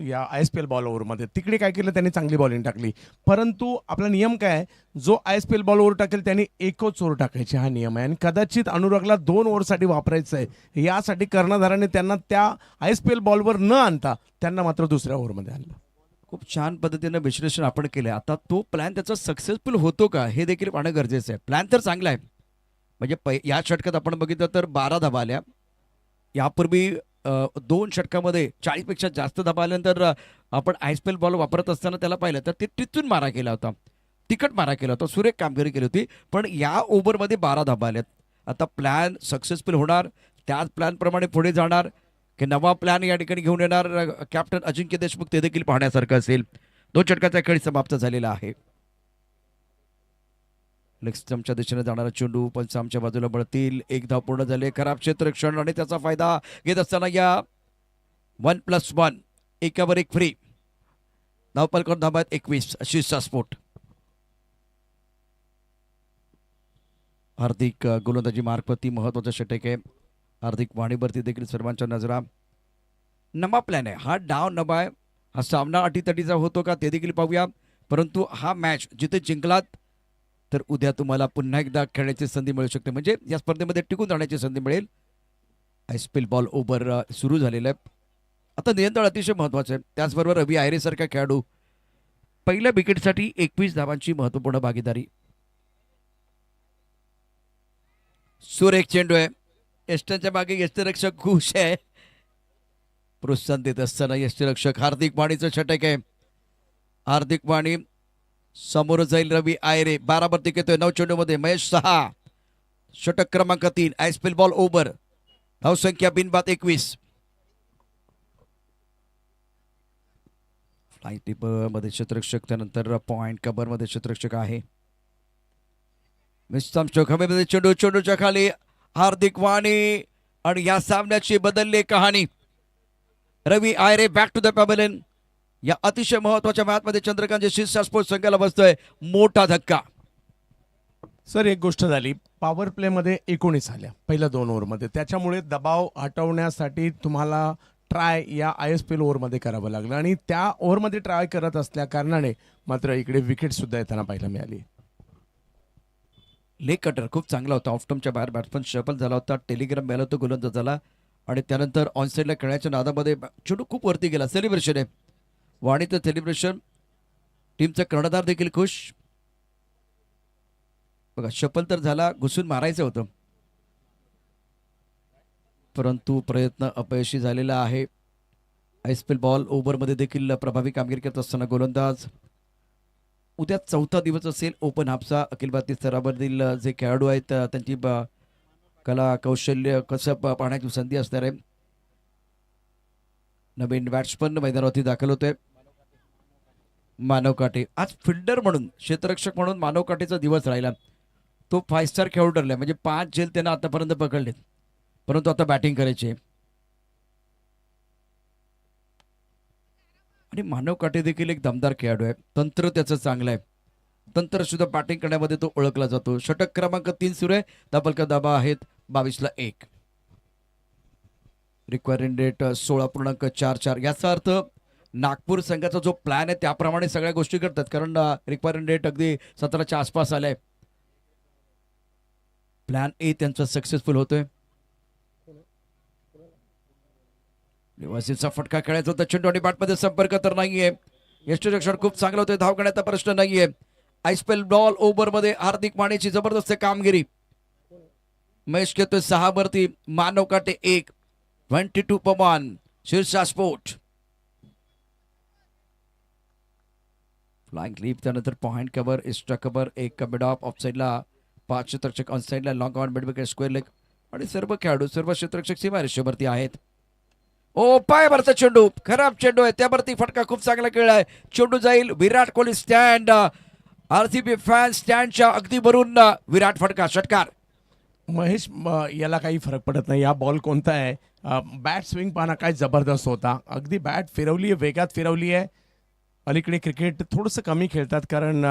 या ISPL बॉल ओव्हरमध्ये. तिकडे काय केलं त्यांनी, चांगली बॉलिंग टाकली. परंतु आपला नियम काय आहे, जो ISPL बॉल ओव्हर टाकेल त्यांनी एकच ओव्हर टाकायची हा नियम आहे. आणि कदाचित अनुरागला 2 ओव्हरसाठी वापरायचं आहे. यासाठी कर्णधाराने त्यांना त्या ISPL बॉलवर न आणता त्यांना मात्र दुसऱ्या ओव्हरमध्ये आणलं. खूप छान पद्धतीनं विश्लेषण आपण केलं. आता तो प्लॅन त्याचा सक्सेसफुल होतो का हे देखील पाहणं गरजेचं आहे. प्लॅन तर चांगला आहे. म्हणजे या षटकात आपण बघितलं तर 12 धावा आल्या. यापूर्वी 2 षटकामध्ये 40पेक्षा जास्त धाबा आल्यानंतर आपण आयस्पेल बॉल वापरत असताना त्याला पाहिलं तर ते टिचून मारा केला होता, तिखट मारा केला होता, सुरेख कामगिरी केली होती. पण या ओव्हरमध्ये 12 धाबा आल्यात. आता प्लॅन सक्सेसफुल होणार, त्याच प्लॅनप्रमाणे पुढे जाणार की नवा प्लॅन या ठिकाणी घेऊन येणार कॅप्टन अजिंक्य देशमुख, ते देखील पाहण्यासारखं असेल. 2 षटकाचा खेळ समाप्त झालेला आहे. लेग स्टंपच्या दिशेने जाणारा चेंडू पंचामच्या बाजूला बळतील. एक धाव पूर्ण झाले. खराब क्षेत्ररक्षण आणि त्याचा फायदा घेत असताना या 1+1 एकावर एक फ्री. धावपलकर धाब्यात 21 अशीचा स्फोट. हार्दिक गोलंदाजी मार्गवरती महत्वाचं षटक आहे. हार्दिक वाणीवरती देखील सर्वांच्या नजरा. नवा प्लॅन आहे हा, डाव नवा आहे हा. सामना अटीतटीचा होतो का ते देखील पाहूया. परंतु हा मॅच जिथे जिंकलात तर उद्या तुम्हाला पुन्हा एकदा खेळण्याची संधी मिळू शकते, म्हणजे या स्पर्धेमध्ये टिकून राहण्याची संधी मिळेल. आयस्पेल बॉल ओव्हर सुरू झालेला आहे. आता नियंत्रण अतिशय महत्वाचं आहे. त्याचबरोबर रवी आयरे सारखा खेळाडू पहिल्या विकेटसाठी 21 धावांची महत्वपूर्ण भागीदारी. सुरेख चेंडू आहे. यष्टांच्या मागे यष्टरक्षक खुश आहे. प्रोत्साहन देत असताना यष्टरक्षक हार्दिक वाणीचं षटक आहे. हार्दिक वाणी समोर जाईल रवी आयरे. 12 वरती येतोय 9 चेंडूमध्ये. महेश 6 षटक क्रमांक 3. आयस्पेल बॉल ओव्हर. धावसंख्या बिनबाद 21. फ्लाइंग टिप मध्ये क्षेत्ररक्षक, त्यानंतर पॉइंट कव्हर मध्ये क्षेत्ररक्षक आहे. चौकामध्ये चेंडू, चेंडूच्या खाली हार्दिक वाणी आणि या सामन्याची बदलली कहाणी. Ravi Ayre back to the pavilion. या अतिशय महत्वाच्या मॅच मध्ये चंद्रकांत शिरसा स्पोर्ट्स संघाला बसतोय मोठा धक्का. सर एक गोष्ट झाली, पॉवर प्लेमध्ये 19 आल्या पहिल्या 2 ओव्हरमध्ये. त्याच्यामुळे दबाव हटवण्यासाठी तुम्हाला ट्राय या ISPL ओव्हरमध्ये करावं लागलं आणि त्या ओव्हरमध्ये ट्राय करत असल्या कारणाने मात्र इकडे विकेट सुद्धा येताना पाहायला मिळाली. लेग कटर खूप चांगला होता. ऑफस्टमच्या बाहेर बॅट्समन शफल झाला होता. टेलिग्राम मिळाला होता गोलंदाजाला आणि त्यानंतर ऑनसाईडला खेळण्याच्या नादामध्ये चेंडू खूप वरती गेला. सेलिब्रेशन आहे वाणीचं सेलिब्रेशन. टीमचा कर्णधार देखील खुश. बघा शफल तर झाला, घुसून मारायचं होतं परंतु प्रयत्न अपयशी झालेला आहे. आयस्पेल बॉल ओव्हरमध्ये देखील प्रभावी कामगिरी करत असताना गोलंदाज. उद्या 4था दिवस असेल ओपन हाफचा. अखिल भारतीय स्तरावरील जे खेळाडू आहेत त्यांची कला कौशल्य कसं पाहण्याची संधी असणार आहे. नवीन बॅट्समन मैदानावरती दाखल होते. मानव काटे आज फिल्डर म्हणून, क्षेत्ररक्षक म्हणून मानव काटेचा दिवस राहिला. तो 5 स्टार खेळाडू ठरला, म्हणजे 5 झेल त्यानं आतापर्यंत पकडलेत, परंतु आता बॅटिंग करायची. आणि मानव काटे देखील एक दमदार खेळाडू आहे. तंत्र त्याचं चांगलं आहे. तंत्र सुद्धा बॅटिंग करण्यामध्ये तो ओळखला जातो. षटक क्रमांक 3 सुरू आहे. धाबलका धाबा आहेत 22ला1. Requiring rate 16.44. याचा अर्थ नागपूर संघाचा जो प्लॅन आहे त्याप्रमाणे सगळ्या गोष्टी करतात, कारण रिक्वायरिंग रेट अगदी 17च्या आसपास आलाय. प्लॅन ए त्यांचा सक्सेसफुल होतोय. निवासीचा फटका खेळायचा होता. चेंडू आणि बॅटमध्ये संपर्क तर नाहीये. यष्टरक्षण खूप चांगलं होतं. धाव घेण्याचा प्रश्न नाहीये. आयस्पेल बॉल ओव्हरमध्ये हार्दिक वाणीची जबरदस्त कामगिरी. महेश घेतोय 6 वरती. मानव काटे 1. 22 शिरसा स्पोर्ट. फ्लाइंग क्लिप, त्यानंतर point cover, extra cover, 1 mid off साईडला 5 क्षेत्ररक्षक ऑन साईडला, long on mid wicket, square leg आणि सर्व खेळाडू, सर्व क्षेत्ररक्षक सीमारेषेवरती आहेत. ओ पायावरचा चेंडू, खराब चेंडू आहे. त्यावरती फटका खूप चांगला खेळलाय. चेंडू जाईल Virat Kohli stand. RCB fan स्टँडच्या अगदी भरून विराट फटका, षटकार. महेश याला काही फरक पडत नाही. हा बॉल कोणता आहे, बॅट स्विंग पाहणं काय जबरदस्त होता. अगदी बॅट फिरवली आहे, वेगात फिरवली आहे. अलीकडे क्रिकेट थोडंसं कमी खेळतात कारण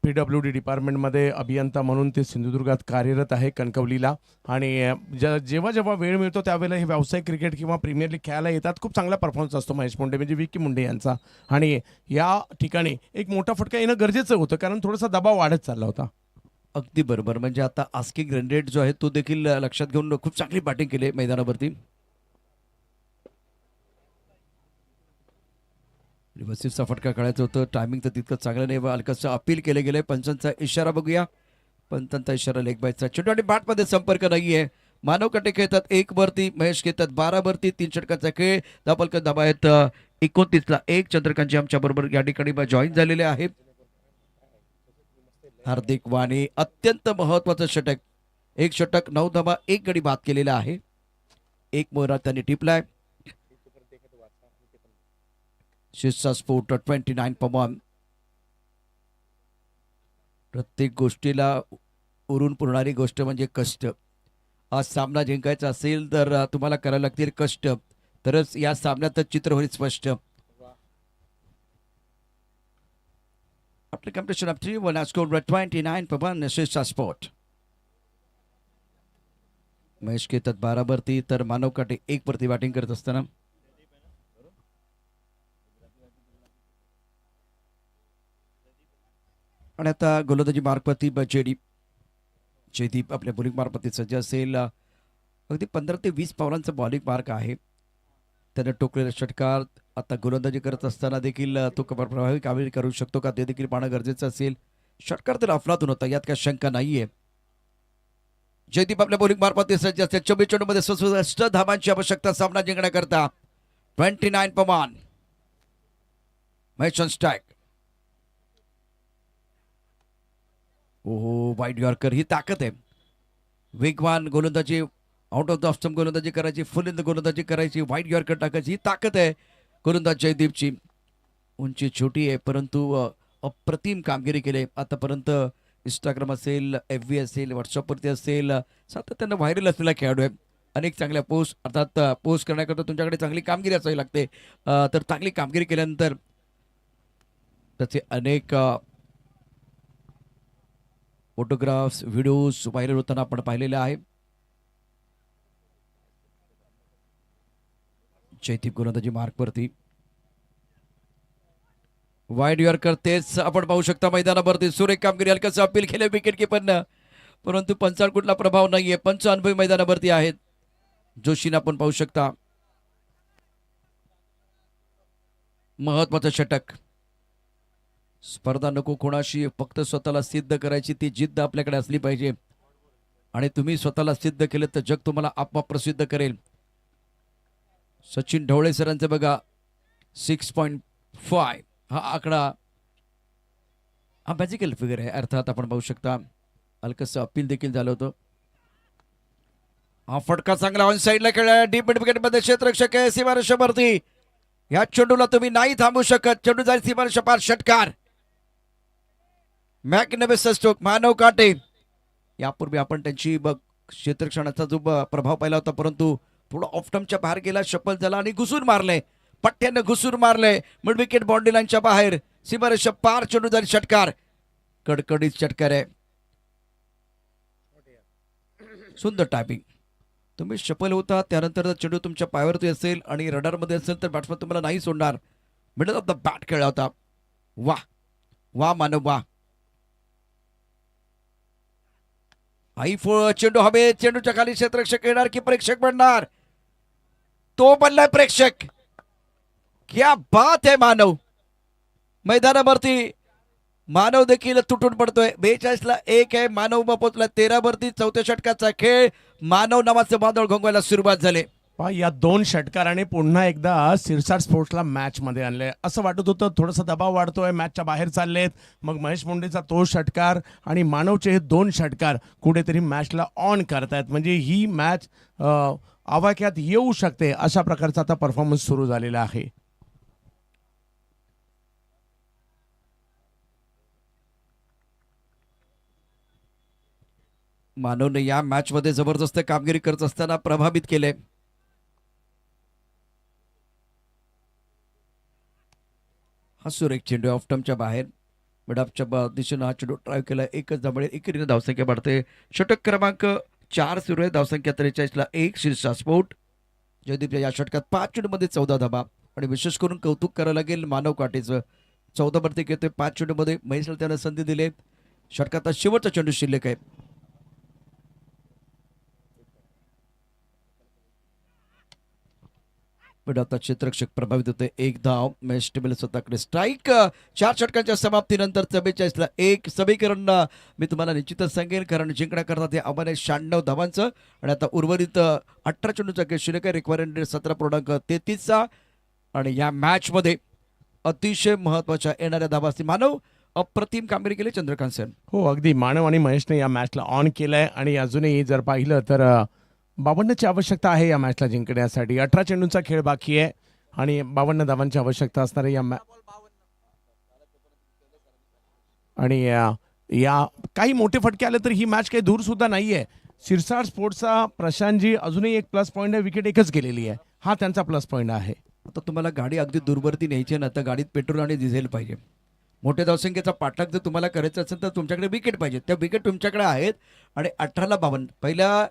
PWD डिपार्टमेंटमध्ये अभियंता म्हणून ते सिंधुदुर्गात कार्यरत आहे कणकवलीला. आणि जेव्हा जेव्हा वेळ मिळतो त्यावेळेला हे व्यावसायिक क्रिकेट किंवा प्रीमियर लीग खेळायला येतात. खूप चांगला परफॉर्मन्स असतो महेश मुंडे, म्हणजे विकी मुंडे यांचा. आणि या ठिकाणी एक मोठा फटका येणं गरजेचं होतं कारण थोडासा दबाव वाढत चालला होता. अगदी बरोबर. म्हणजे आता आस्किंग रन रेट जो आहे तो देखील लक्षात घेऊन खूप चांगली बॅटिंग केली मैदानावरती. रिव्हर्सिव्हचा फटका काढायचं होतं. टायमिंग तर तितकं चांगलं नाही. हलकाचं अपील केलं गेलंय. पंचांचा इशारा बघूया. पंचांचा इशारा लेग बायचा. चेंडू आणि बॅटमध्ये संपर्क नाहीये. मानव काटे खेळतात 1 वरती, महेश खेळतात 12 वरती. 3 षटकांचा खेळ. धावफलक धाबा आहेत 29ला 1. चंद्रकांतजी आमच्या बरोबर या ठिकाणी जॉईन झालेले आहेत. हार्दिक वाणी अत्यंत महत्वाचं षटक. 1 षटक 9 धाबा 1 गडी बाद केलेला आहे. 1 मोहरा त्यांनी टिपलाय. शिरसा स्पोर्ट 29 प्रत्येक गोष्टीला उरून पुरणारी गोष्ट म्हणजे कष्ट. आज सामना जिंकायचा असेल तर तुम्हाला करायला लागतील कष्ट, तरच या सामन्यात चित्र होईल स्पष्ट. आपले कॉम्पिटिशन ऑफ 3-1 स्कोर 29 शिरसा स्पोर्ट. महेश घेतात 12 वरती तर मानव काटे 1 वरती बॅटिंग करत असताना आणि आता गोलंदाजी मार्गवरती जयदीप आपल्या बॉलिंग मार्गवरती सज्ज असेल. अगदी 15 ते 20 पावलांचा बॉलिंग मार्क आहे. त्यानं टोकलेला षटकार. आता गोलंदाजी करत असताना देखील तो प्रभावी कामगिरी करू शकतो का ते देखील पाहणं गरजेचं असेल. षटकार तर अफलातून होता, यात काही शंका नाहीये. जयदीप आपल्या बॉलिंग मार्फत सज्ज असते. 24 चेंडूमध्ये 67 धावांची आवश्यकता सामना जिंकण्याकरता. 29 महेश स्ट्राईक. ओहो, वाईड यॉर्कर ही ताकद आहे. वेगवान गोलंदाजी, आउट ऑफ द ऑफ गोलंदाजी करायची, फुल इन द गोलंदाजी करायची, वाईड यॉर्कर टाकायची, ही ताकद आहे गोलंदाज जयदीपची. उंची छोटी आहे परंतु अप्रतिम कामगिरी केली आतापर्यंत. इंस्टाग्राम असेल, FB असेल, व्हॉट्सअपवरती असेल, सातत्यानं व्हायरल असलेला खेळाडू आहे. अनेक चांगल्या पोस्ट, अर्थात पोस्ट करण्याकरता तुमच्याकडे चांगली कामगिरी असावी लागते. तर चांगली कामगिरी केल्यानंतर त्याचे अनेक फोटोग्राफ्स, व्हिडिओज व्हायरल होताना आपण पाहिलेले आहे. जयदीप गोलंदाजी मार्कवरती. वाईड यॉर्कर तेच आपण पाहू शकता मैदानावरती. सुरेख कामगिरी, हलकसं अपील केले विकेट कीपरनं, परंतु पंचांवर कुठला प्रभाव नाहीये. पंच अनुभवी मैदानावरती आहेत. जोशीनं आपण पाहू शकता. महत्वाचं षटक. स्पर्धा नको कोणाशी, फक्त स्वतःला सिद्ध करायची ती जिद्द आपल्याकडे असली पाहिजे. आणि तुम्ही स्वतःला सिद्ध केलं तर जग तुम्हाला आपोआप प्रसिद्ध करेल. सचिन ढवळे सरांचं बघा 6.5 हा आकडा, हा मॅजिकल फिगर आहे. अर्थात आपण पाहू शकता हलकसं अपील देखील झालं होतं. हा फटका चांगला ऑन साईडला खेळला. डीप मिड विकेट मध्ये क्षेत्ररक्षक आहे सीमारेषेवरती. या चेंडूला तुम्ही नाही थांबू शकत. चेंडू जाईल सीमारेषा पार. षटकार. मॅग्निफिसंट स्ट्रोक मानव काटे. यापूर्वी आपण त्यांची क्षेत्ररक्षणाचा जो प्रभाव पाहिला होता, परंतु थोडा ऑफटमच्या बाहेर गेला, शपल झाला आणि घुसून मारले. पट्ट्यानं घुसून मारले. मिड विकेट बाउंड्री लाईनच्या बाहेर. सीमारेषा पार. चेंडू जाईल षटकार. कडकडीत षटकार आहे. सुंदर टायपिंग. तुम्ही शपल होता त्यानंतर चेंडू तुमच्या पायावरती असेल आणि रडारमध्ये असेल तर बॅट्समन तुम्हाला नाही सोडणार. मिडल ऑफ द बॅट खेळला होता. वा वा मानव वा. आई चेंडू हवे. चेंडूच्या खाली क्षेत्ररक्षक येणार की प्रेक्षक बनणार. तो बनलाय प्रेक्षक. क्या बात है मानव. मैदानावरती मानव देखील तुटून पडतोय. 42ला 1 आहे. मानव पोहोचला 13 वरती. चौथ्या षटकाचा खेळ. मानव नावाचं वादळ घोंगवायला सुरुवात झाली. या 2 षटकाराने पुन्हा एकदा सिरसा स्पोर्ट्सला मॅच मध्ये आणले. असं वाटत होतं थोडासा दबाव वाढतोय, मॅचच्या बाहेर चाललेत. मग महेश मुंडेचा तो षटकार आणि मानवचे हे 2 षटकार कुठेतरी मॅचला ऑन करतायत. म्हणजे ही मॅच आवाक्यात येऊ शकते अशा प्रकारचा आता परफॉर्मन्स सुरू झालेला आहे. मानवने या मॅच मध्ये जबरदस्त कामगिरी करत असताना प्रभावित केले. हा सुरेख चेंडू ऑफटमच्या बाहेर. मिडऑफच्या दिशेनं हा चेंडू ड्राईव्ह केला. एकच धाबळे एकेरीने धावसंख्या वाढते. षटक क्रमांक 4 सुरू आहे. धावसंख्या 43ला 1. शिरसा स्पोर्ट. जयदीपच्या या षटकात 5 चेंडूमध्ये 14 धाबा. आणि विशेष करून कौतुक करायला लागेल मानव काटेचं. 14 वरती घेतोय 5 चेंडूमध्ये. महेशला त्यानं संधी दिली. षटकात शेवटचा चेंडू शिल्लक आहे. पण आता क्षेत्ररक्षक प्रभावित होते. एक धाव मॅच टेबल स्वतःकडे. स्ट्राईक 4 षटकांच्या समाप्तीनंतर 44ला 1 समीकरण मी तुम्हाला निश्चितच सांगेन, कारण जिंकण्याकरता ते आव्हान आहे 96 धावांचं. आणि आता उर्वरित 18 चेंडूचा खेळ शिल्लक आहे. रिक्वायरमेंट 17.33चा. आणि या मॅचमध्ये अतिशय महत्वाच्या येणाऱ्या धावा असतील. मानव अप्रतिम कामगिरी केली चंद्रकांत सेन. हो, अगदी मानव आणि महेशने या मॅचला ऑन केलंय आणि अजूनही जर पाहिलं तर 52ची आवश्यकता आहे या मॅचला जिंकण्यासाठी. 18 चेंडूंचा खेळ बाकी आहे आणि 52 धावांची आवश्यकता असणार आहे या आणि या काही मोठे फटके आले तर ही मॅच काही दूर सुद्धा नाहीये. सिरसाट स्पोर्ट्सचा प्रशांतजी अजूनही एक प्लस पॉईंट आहे, विकेट एकच गेलेली आहे, हा त्यांचा प्लस पॉईंट आहे. आता तुम्हाला गाडी अगदी दूरवरती न्यायची आहे ना, तर गाडीत पेट्रोल आणि डिझेल पाहिजे. मोठ्या धावसंख्येचा पाठलाग जर तुम्हाला करायचा असेल तर तुमच्याकडे विकेट पाहिजे. त्या विकेट तुमच्याकडे आहेत. आणि 18ला 52, पहिल्या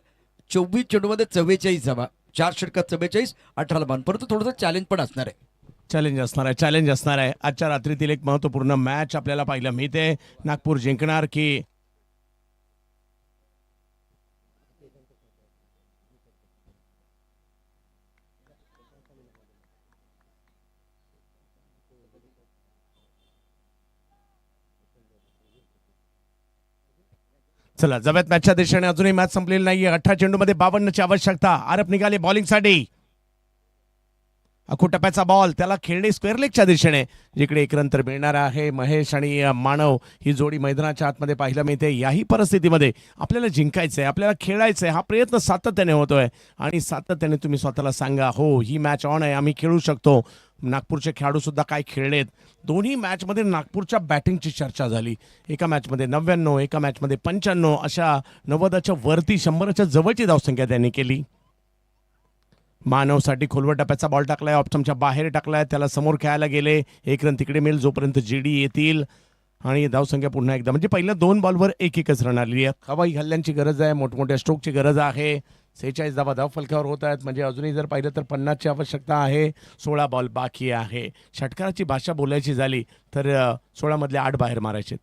24 चेंडूमध्ये 44 धावा, 4 षटकात 44, 18ला 52. परंतु थोडंसं चॅलेंज पण असणार आहे. चॅलेंज असणार आहे. आजच्या रात्रीतील एक महत्त्वपूर्ण मॅच आपल्याला पाहायला मिळते. नागपूर जिंकणार की चला जव्यात मॅचच्या दिशेने अजूनही मॅच संपलेली नाहीये. 18 चेंडूमध्ये 52ची आवश्यकता. आरफ निघाले बॉलिंगसाठी. अखू टप्प्याचा बॉल, त्याला खेळणे स्क्वेअर लेगच्या दिशेने, जिकडे एक रन तर मिळणार आहे. महेश आणि मानव ही जोडी मैदानाच्या आतमध्ये पाहायला मिळते. याही परिस्थितीमध्ये आपल्याला जिंकायचंय, आपल्याला खेळायचंय, हा प्रयत्न सातत्याने होतोय आणि सातत्याने तुम्ही स्वतःला सांगा, हो ही मॅच ऑन आहे, आम्ही खेळू शकतो. नागपूरचे खेळाडू सुद्धा काय खेळलेत. दोन्ही मॅचमध्ये नागपूरच्या बॅटिंगची चर्चा झाली. एका मॅचमध्ये 99, एका मॅचमध्ये 95, अशा 90च्या वरती 100च्या जवळची धावसंख्या त्यांनी केली. मानवसाठी खोलवर टप्प्याचा बॉल टाकलाय, ऑप्शनच्या बाहेर टाकलाय, त्याला समोर खेळायला गेले. एक रन तिकडे मिळेल जोपर्यंत जीडी येतील आणि धावसंख्या पुन्हा एकदा, म्हणजे पहिल्या 2 बॉलवर एकच रन आलेली आहे. हवाई हल्ल्यांची गरज आहे, मोठमोठ्या स्ट्रोकची गरज आहे. 46 धावा धाव फलकावर होत आहेत, म्हणजे अजूनही जर पाहिलं तर 50ची आवश्यकता आहे. 16 बॉल बाकी आहे. षटकाराची भाषा बोलायची झाली तर 16 मधले 8 बाहेर मारायचे.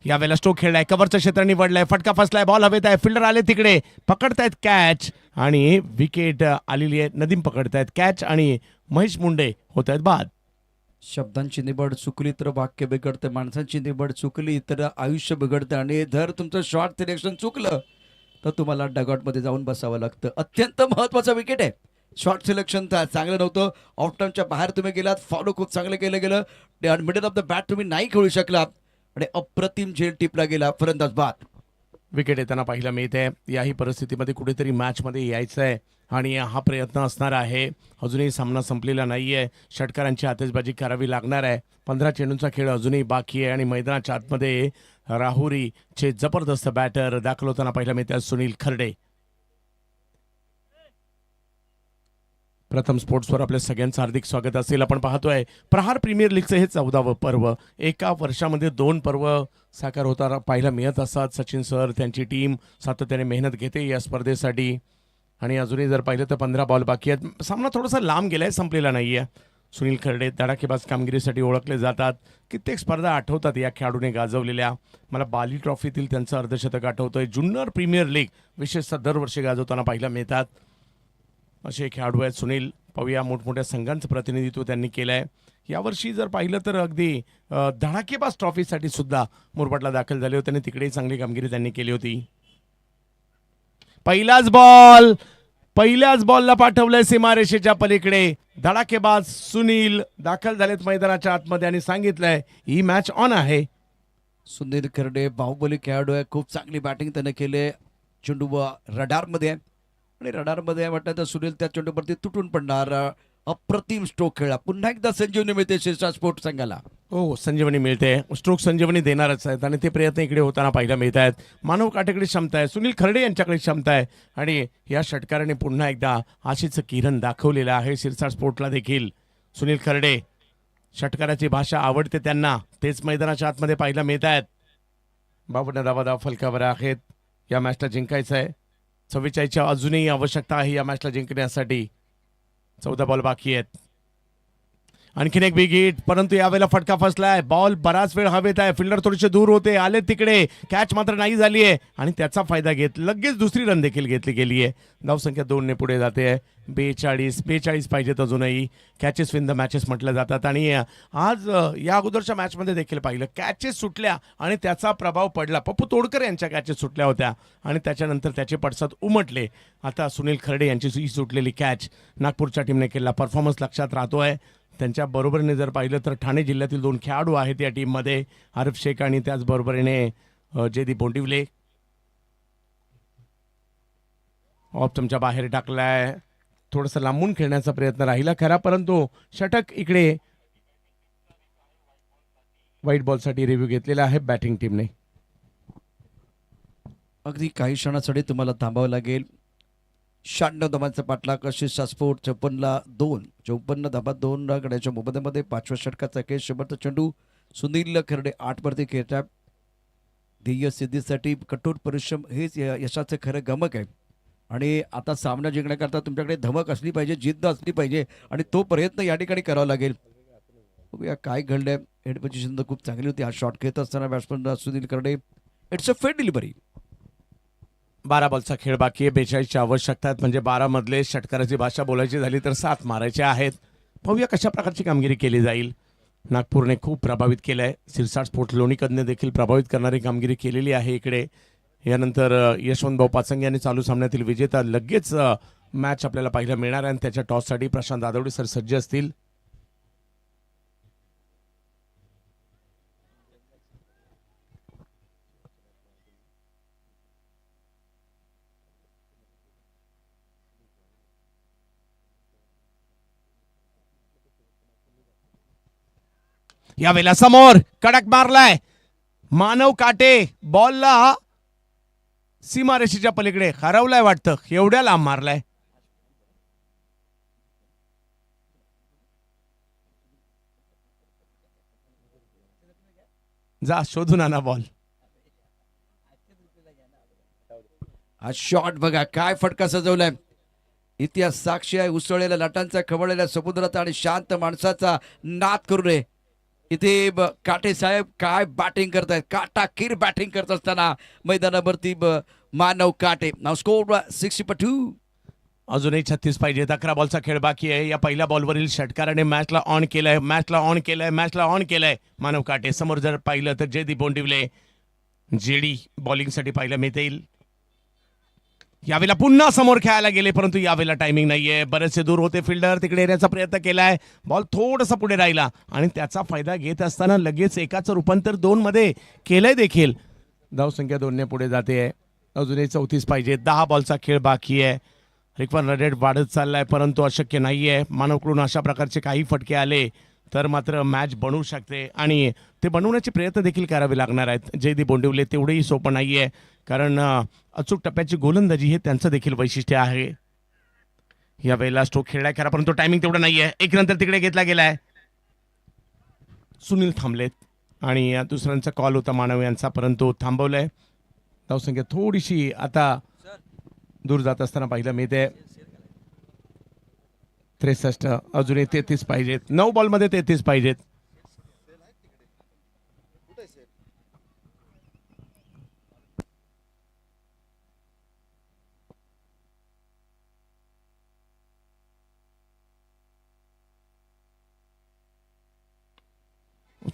यावेळेला स्ट्रोक खेळलाय, कव्हरचं क्षेत्र निवडलंय, फटका फसलाय, बॉल हवेत आहे, फिल्डर आले तिकडे, पकडतायत कॅच आणि विकेट आलेली आहे. नदीम पकडतायत कॅच आणि महेश मुंडे होत आहेत बाद. शब्दांची निवड चुकली तर वाक्य बिघडते, माणसांची निवड चुकली तर आयुष्य बिघडतं. आणि जर तुमचं शॉर्ट सिलेक्शन चुकलं तर तुम्हाला डगआउटमध्ये जाऊन बसावं लागतं. अत्यंत महत्त्वाचा विकेट आहे. शॉर्ट सिलेक्शन चांगलं नव्हतं, ऑफ टर्नच्या बाहेर तुम्ही गेलात, फॉलो खूप चांगलं केलं गेलं, मिडल ऑफ द बॅट तुम्ही नाही खेळू शकलात आणि अप्रतिम झेल टिपला गेला, फलंदाज बाद. विकेट येताना पाहायला मिळते. याही परिस्थितीमध्ये कुठेतरी मॅचमध्ये यायचं आहे आणि हा प्रयत्न असणार आहे. अजूनही सामना संपलेला नाहीये, षटकारांची आतिषबाजी करावी लागणार आहे. 15 चेंडूंचा खेळ अजूनही बाकी आहे आणि मैदानाच्या आतमध्ये राहुरीचे जबरदस्त बॅटर दाखल होताना पाहायला मिळते. सुनील खर्डे. प्रथम स्पोर्ट्सवर आपल्या सगळ्यांचं हार्दिक स्वागत असेल. आपण पाहतोय प्रहार प्रीमियर लीगचं हे 14वं पर्व. एका वर्षामध्ये 2 पर्व साकार होताना पाहायला मिळत असतात. सचिन सर, त्यांची टीम सातत्याने मेहनत घेते या स्पर्धेसाठी आणि अजूनही जर पाहिलं तर 15 बॉल बाकी आहेत. सामना थोडासा लांब गेलाय, संपलेला नाहीये. सुनील खर्डे धडाकेबाज कामगिरीसाठी ओळखले जातात. कित्येक स्पर्धा आठवतात या खेळाडूने गाजवलेल्या. मला बाली ट्रॉफीतील त्यांचं अर्धशतक आठवतंय. जुन्नर प्रीमियर लीग विशेषतः दरवर्षी गाजवताना पाहायला मिळतात. असे खेळाडू आहेत सुनील. पाहूया, मोठमोठ्या संघांचं प्रतिनिधित्व त्यांनी केलं आहे. यावर्षी जर पाहिलं तर अगदी धडाकेबाज ट्रॉफीसाठी सुद्धा मुरबाडला दाखल झाले होते आणि तिकडेही चांगली कामगिरी त्यांनी केली होती. पहिल्याच बॉलला पाठवलंय सीमारेषेच्या पलीकडे. धडाकेबाज सुनील दाखल झालेत मैदानाच्या आतमध्ये आणि सांगितलंय ही मॅच ऑन आहे. सुनील खर्डे बाहुबली खेळाडू आहे, खूप चांगली बॅटिंग त्याने केले. चेंडू रडारमध्ये आहे आणि रडारमध्ये म्हटलं तर सुनील त्या चेंडूवरती तुटून पडणार. अप्रतिम स्ट्रोक खेळला. पुन्हा एकदा संजीवनी मिळते सिरसाट स्पोर्ट्स संघाला. हो, संजीवनी मिळते. स्ट्रोक संजीवनी देणारच आहेत आणि ते प्रयत्न इकडे होताना पाहायला मिळत आहेत. मानव काटेकडे क्षमता आहे, सुनील खर्डे यांच्याकडे क्षमता आहे आणि या षटकाराने पुन्हा एकदा आशेचं किरण दाखवलेलं आहे सिरसाट स्पोर्ट्सला देखील. सुनील खर्डे, षटकाराची भाषा आवडते त्यांना, तेच मैदानाच्या आतमध्ये पाहायला मिळत आहेत. 52 धावा फलकावर आहेत. या मॅचला जिंकायचं आहे. 44च्या अजूनही आवश्यकता आहे या मॅचला जिंकण्यासाठी. 14 बॉल बाकी आहेत आणखीन एक बिग हिट, परंतु यावेळेला फटका फसलाय. बॉल बराच वेळ हवेत आहे, फिल्डर थोडेसे दूर होते, आले तिकडे, कॅच मात्र नाही झाली आहे आणि त्याचा फायदा घेत लगेच दुसरी रन देखील घेतली गेली आहे. धावसंख्या 2 ने पुढे जाते. 42 पाहिजेत अजूनही. कॅचेस विन द मॅचेस म्हटल्या जातात आणि आज या अगोदरच्या मॅचमध्ये देखील पाहिलं कॅचेस सुटल्या आणि त्याचा प्रभाव पडला. पप्पू तोडकर यांच्या कॅचेस सुटल्या होत्या आणि त्याच्यानंतर त्याचे पडसाद उमटले. आता सुनील खर्डे यांची ही सुटलेली कॅच नागपूरच्या टीमने केलेला परफॉर्मन्स लक्षात राहतोय. त्यांच्या बरोबरीने जर पाहिलं तर ठाणे जिल्ह्यातील 2 खेळाडू आहेत या टीममध्ये, आरिफ शेख आणि त्याचबरोबरीने जयदीप बोंडिवले. ऑफ तुमच्या बाहेर टाकलाय, थोडंसं लांबून खेळण्याचा प्रयत्न राहिला खरा, परंतु षटक इकडे व्हाईट बॉलसाठी रिव्ह्यू घेतलेला आहे बॅटिंग टीमने. अगदी काही क्षणासाठी तुम्हाला थांबावं लागेल. 96 धाबांचा पाठलाग, अशीचा स्फोट, 54-2, 54 धाबा 2 गड्याच्या मोबदल्यामध्ये 5व्या षटकाचा खेळ. शेवटचा चेंडू सुनील खर्डे 8 वरती खेळतात. ध्येय सिद्धीसाठी कठोर परिश्रम हेच यशाचं खरं गमक आहे. आणि आता सामना जिंकण्याकरता तुमच्याकडे धमक असली पाहिजे, जिद्द असली पाहिजे आणि तो प्रयत्न या ठिकाणी करावा लागेल. बघूया काय घडलंय. हेड पोझिशन तर खूप चांगली होती. हा शॉट खेळत असताना batsman Sunil Kharde, it's a फेड डिलिव्हरी. 12 बॉलचा खेळ बाकी आहे. 42च्या आवश्यकता आहेत, म्हणजे 12 मधले षटकाराची भाषा बोलायची झाली तर 7 मारायचे आहेत. पाहूया कशा प्रकारची कामगिरी केली जाईल. नागपूरने खूप प्रभावित केलं आहे. सिरसाट स्पोर्ट्स लोणीकडने देखील प्रभावित करणारी कामगिरी केलेली आहे इकडे. यानंतर यशवंत भाऊ पाचंगे यांनी चालू सामन्यातील विजेता लगेच मॅच आपल्याला पाहायला मिळणार आहे आणि त्याच्या टॉससाठी प्रशांत दादवडे सर सज्ज असतील. यावेळेला समोर कडक मारलाय मानव काटे, बॉलला सीमारेषेच्या पलीकडे हरवलाय वाटतं, एवढ्या लांब मारलाय. जा शोधून आणा बॉल. हा शॉट बघा काय फटका सजवलाय. इतिहास साक्षी आहे उसळलेल्या लाटांचा, खवळलेल्या समुद्राचा आणि शांत माणसाचा नाद करू नये. इथे काटे साहेब काय बॅटिंग करतायत, काटाकीर बॅटिंग करत असताना मैदानावरती मानव काटे. नाव स्कोर 62. अजूनही 36 पाहिजे. 11 बॉलचा खेळ बाकी आहे. या पहिल्या बॉलवरील षटकाराने मॅचला ऑन केलंय, मॅचला ऑन केलंय मानव काटे. समोर जर पाहिलं तर जयदीप बोंडिवले जेडी बॉलिंगसाठी पाहायला मिळतील. यावेळेला पुन्हा समोर खेळायला गेले, परंतु यावेळेला टायमिंग नाहीये. बरेचसे दूर होते फिल्डर, तिकडे येण्याचा प्रयत्न केलाय. बॉल थोडासा पुढे राहिला आणि त्याचा फायदा घेत असताना लगेच एकाचं रूपांतर 2 मध्ये केलंय देखील. धावसंख्या 2 ने पुढे जाते. अजूनही 34 पाहिजे. 10 बॉलचा खेळ बाकी आहे. रिक्वायर्ड रेट वाढत चाललाय, परंतु अशक्य नाहीये. मानवकडून अशा प्रकारचे काही फटके आले तर मात्र मॅच बनवू शकते आणि ते बनवण्याचे प्रयत्न देखील करावे लागणार आहेत. जयदीप बोंडिवले तेवढेही सोपं नाहीये, कारण अचूक टप्प्याची गोलंदाजी हे त्यांचं देखील वैशिष्ट्य आहे. या वेळेला स्ट्रोक खेळलाय खरा, परंतु टायमिंग तेवढं नाहीये. एक नंतर तिकडे घेतला गेलाय. सुनील थांबलेत आणि दुसऱ्यांचा कॉल होता मानव यांचा, परंतु थांबवलंय. धावसंख्या थोडीशी आता दूर जात असताना पाहिलं मिळते. 63. अजूनही 33 पाहिजेत. 9 बॉलमध्ये 33 पाहिजेत.